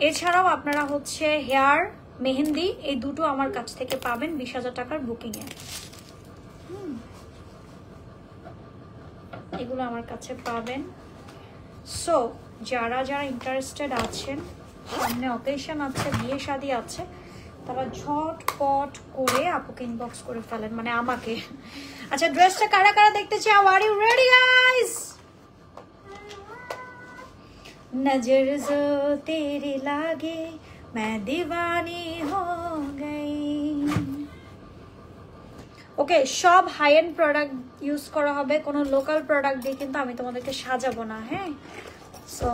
A: এছাড়াও আপনারা হচ্ছে হেয়ার, মেহেন্দি এই দুটো আমার কাছ থেকে পাবেন 20,000 টাকার বুকিংয়ে। এগুলো আমার কাছে পাবেন। সো যারা যারা ইন্টারেস্টেড আছেন, সামনে অকেশন আছে, বিয়ে শাদী আছে, তারা ঝটপট করে আপুকে ইনবক্স করে ফেলেন, মানে আমাকে। আচ্ছা, ড্রেসটা কারা কারা দেখতে চাও? Are you ready guys? नजर जो तेरी लागे मैं दीवानी हो गई। ওকে, সব হাই এন্ড প্রোডাক্ট ইউজ করা হবে, কোনো লোকাল প্রোডাক্ট দিয়ে কিন্তু আমি তোমাদেরকে সাজাবো না। হ্যাঁ, সো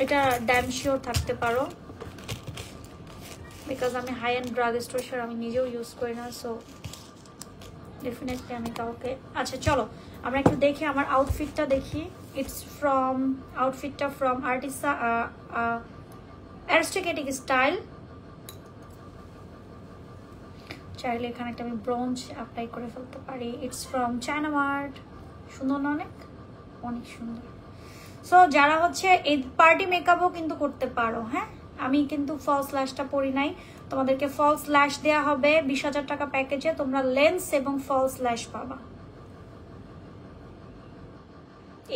A: এটা ড্যাম শিওর থাকতে পারো, বিকজ আমি হাই এন্ড ড্রাগ স্টোর আমি নিজেও ইউজ করি না। সো ডেফিনেটলি আমি কাউকে। আচ্ছা চলো আমরা একটু দেখি আমার আউটফিটটা দেখি। ইটস ফ্রম আউটফিটটা ফ্রম আর্টিসা অ্যারিস্টোক্রেটিক স্টাইল। চাইলে এখানে একটা আমি ব্রোঞ্জ অ্যাপ্লাই করে ফেলতে পারি। It's from China Mart. সুন্দর না? অনেক অনেক সুন্দর। সো যারা হচ্ছে এই পার্টি মেকআপও কিন্তু করতে পারো। হ্যাঁ, আমি কিন্তু ফলস ল্যাশটা পরি নাই, তোমাদেরকে ফলস ল্যাশ দেওয়া হবে 20,000 টাকা প্যাকেজে। তোমরা লেন্স এবং ফলস ল্যাশ পাবা,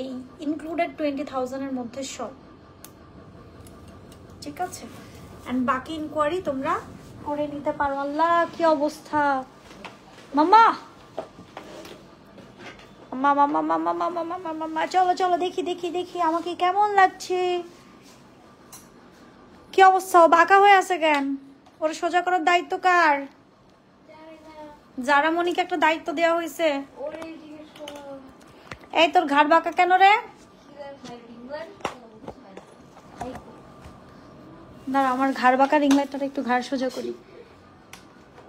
A: এই ইনক্লুডেড 20,000 এর মধ্যে সব। ঠিক আছে। এন্ড বাকি ইনকোয়ারি তোমরা করে নিতে পারো। আল্লাহ কি অবস্থা মাম্মা, মামা মামা মামা মামা মামা, চলো চলো দেখি দেখি দেখি আমাকে কেমন লাগছে। কি অবস্থা, ও বাঁকা হয়ে আছে কেন? ওর সোজা করার দায়িত্ব কার? যারা মনিকে একটা দায়িত্ব দেওয়া হয়েছে। এই তোর ঘাড় বাঁকা কেন রে? দাঁড়া আমার ঘাড় বাঁকা রিং লাইটটা একটু ঘাড় সোজা করি।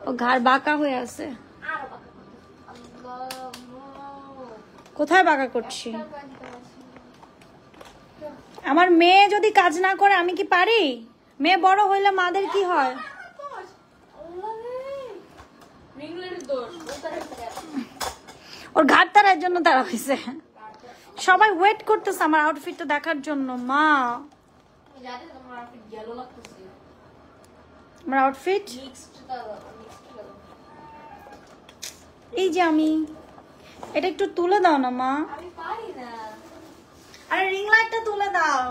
A: ও ঘাড় বাঁকা হয়ে আছে। কোথায় বাঁকা করছি? আমার মেয়ে যদি কাজ না করে আমি কি পারি? মেয়ে বড় হইলে মাদের কি হয়? ওর ঘাট তারার জন্য তারা হয়েছে। সবাই ওয়েট করতেছে আমার আউটফিটটা দেখার জন্য। মা আমার আউটফিট এই যে, আমি এটা একটু তুলে দাও না মা। আরে রিং লাইটটা তুলে দাও।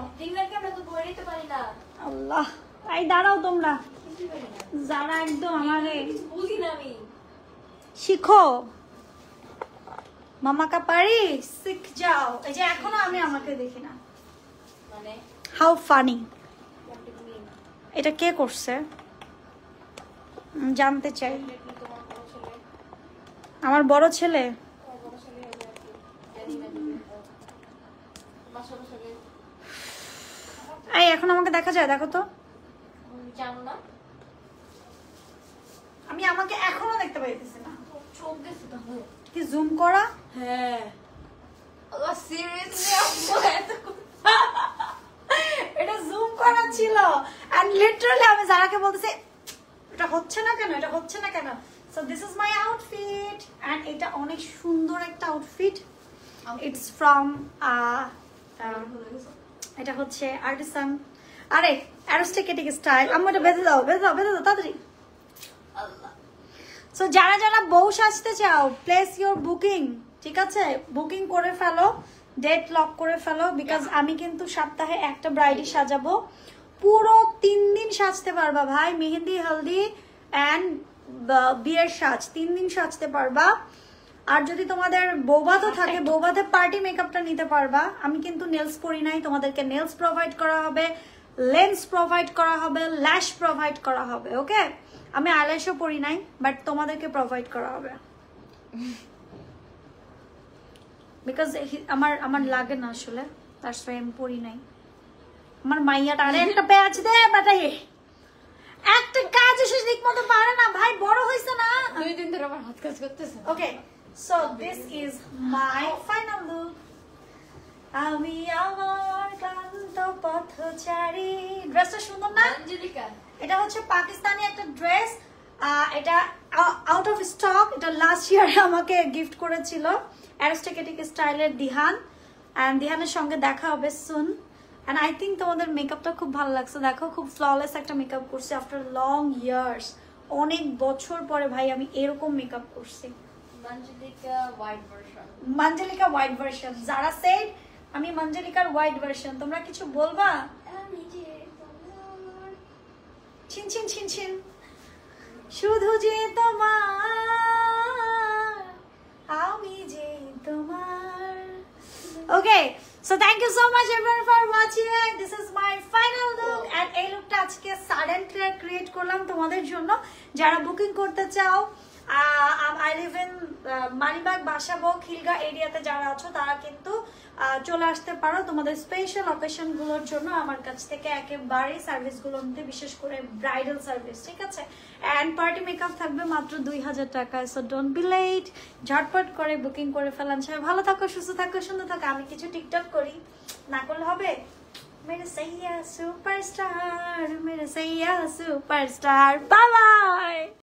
A: আল্লাহ, এই দাঁড়াও তোমরা যারা একদম আমারে শিখো। মামা কা পারি শিখ যাও। এই যে এখনো আমি আমাকে দেখি না। How funny. এটা কে করছে জানতে চাই। আমার বড় ছেলে। এই এখন আমাকে দেখা যায়? দেখো তো, আমি আমাকে এখনো দেখতে পাইতেছি না। কি জুম করা?
B: হ্যাঁ
A: এটা জুম করা ছিল। এন্ড লিটারালি আমি যারাকে বলতেছি এটা হচ্ছে না কেন, এটা হচ্ছে না কেন। So this is my outfit and এটা অনেক সুন্দর একটা আউটফিট। ইটস ফ্রম এটা হচ্ছে আর্টিসান। আরে অ্যারিস্টোক্রেটিক স্টাইল। আমার এটা বেঁধে দাও, বেঁধে দাও, বেঁধে দাও তাড়াতাড়ি। সো যারা যারা বউ সাজতে চাও প্লেস ইউর বুকিং, ঠিক আছে? বুকিং করে ফেলো, ডেট লক করে ফেলো। বিকজ আমি কিন্তু সপ্তাহে একটা ব্রাইডই সাজাবো। পুরো 3 দিন সাজতে পারবা ভাই। মেহেন্দি, হলদি অ্যান্ড বিয়ের সাজ 3 দিন সাজতে পারবা। আর যদি তোমাদের বৌভাতও থাকে, বৌভাতে পার্টি মেকআপটা নিতে পারবা। আমি কিন্তু নেলস পরি নাই, তোমাদেরকে নেলস প্রোভাইড করা হবে, লেন্স প্রোভাইড করা হবে, ল্যাশ প্রোভাইড করা হবে। ওকে, আমি আইল্যাশও পরি নাই, বাট তোমাদেরকে প্রোভাইড করা হবে। বিকজ আমার লাগে না আসলে, তার সাথে আমি পরি নাই। আমার মাইয়াটা আরে একটা প্যাচ দে বাটাই, একটা কাজ এসে ঠিক মতো পারে না ভাই, বড় হয়েছে না।
B: 2 দিন ধরে আমার হাত কাজ করতেছে।
A: Okay, so this is my final look. আমি আমার ক্লান্ত পথচারী। ড্রেসটা সুন্দর না?
B: আঞ্জলিকা,
A: এটা হচ্ছে পাকিস্তানি একটা ড্রেস। এটা আউট অফ স্টক। এটা লাস্ট ইয়ার আমাকে গিফট করেছিল অ্যারিস্টোক্রেটিক স্টাইলের দিহান। এন্ড দিহানের সঙ্গে দেখা হবে সুন। এন্ড আই থিঙ্ক তোমাদের মেকআপটা খুব ভালো লাগছে। দেখো খুব ফ্ললেস একটা মেকআপ করছি আফটার লং ইয়ার্স। অনেক বছর পরে ভাই আমি এরকম মেকআপ করছি।
B: Manjulika white version.
A: Manjulika white version. যারা সেড আমি মঞ্জলিকার হোয়াইট ভার্সন, তোমরা কিছু বলবা?
B: আমি যে তোমার
A: ছিন ছিন ছিন ছিন, শুধু যে তোমার, আমি যে তোমার। Okay, so thank you so much everyone for watching. This is my final look and এই লুকটা আজকে সাডেন ক্রিয়েট করলাম তোমাদের জন্য। যারা বুকিং করতে চাও, আই লিভ ইন মালিবাগ, বাসাবো, খিলগা এরিয়াতে যারা আছো তারা কিন্তু চলে আসতে পারো তোমাদের স্পেশাল অকেশন গুলোর জন্য আমার কাছ থেকে একেবারে সার্ভিসগুলো নিতে, বিশেষ করে ব্রাইডাল সার্ভিস, ঠিক আছে? অ্যান্ড পার্টি মেকআপ থাকবে মাত্র 2000 টাকায়। সো ডোন্ট বি লেট, ঝটপট করে বুকিং করে ফেলান। সবাই ভালো থাকো, সুস্থ থাকো, সুন্দর থাকো। আমি কিছু টিকটক করি, না করলে হবে? মেরে সৈয়া সুপারস্টার, মেরে সৈয়া সুপারস্টার। Bye bye.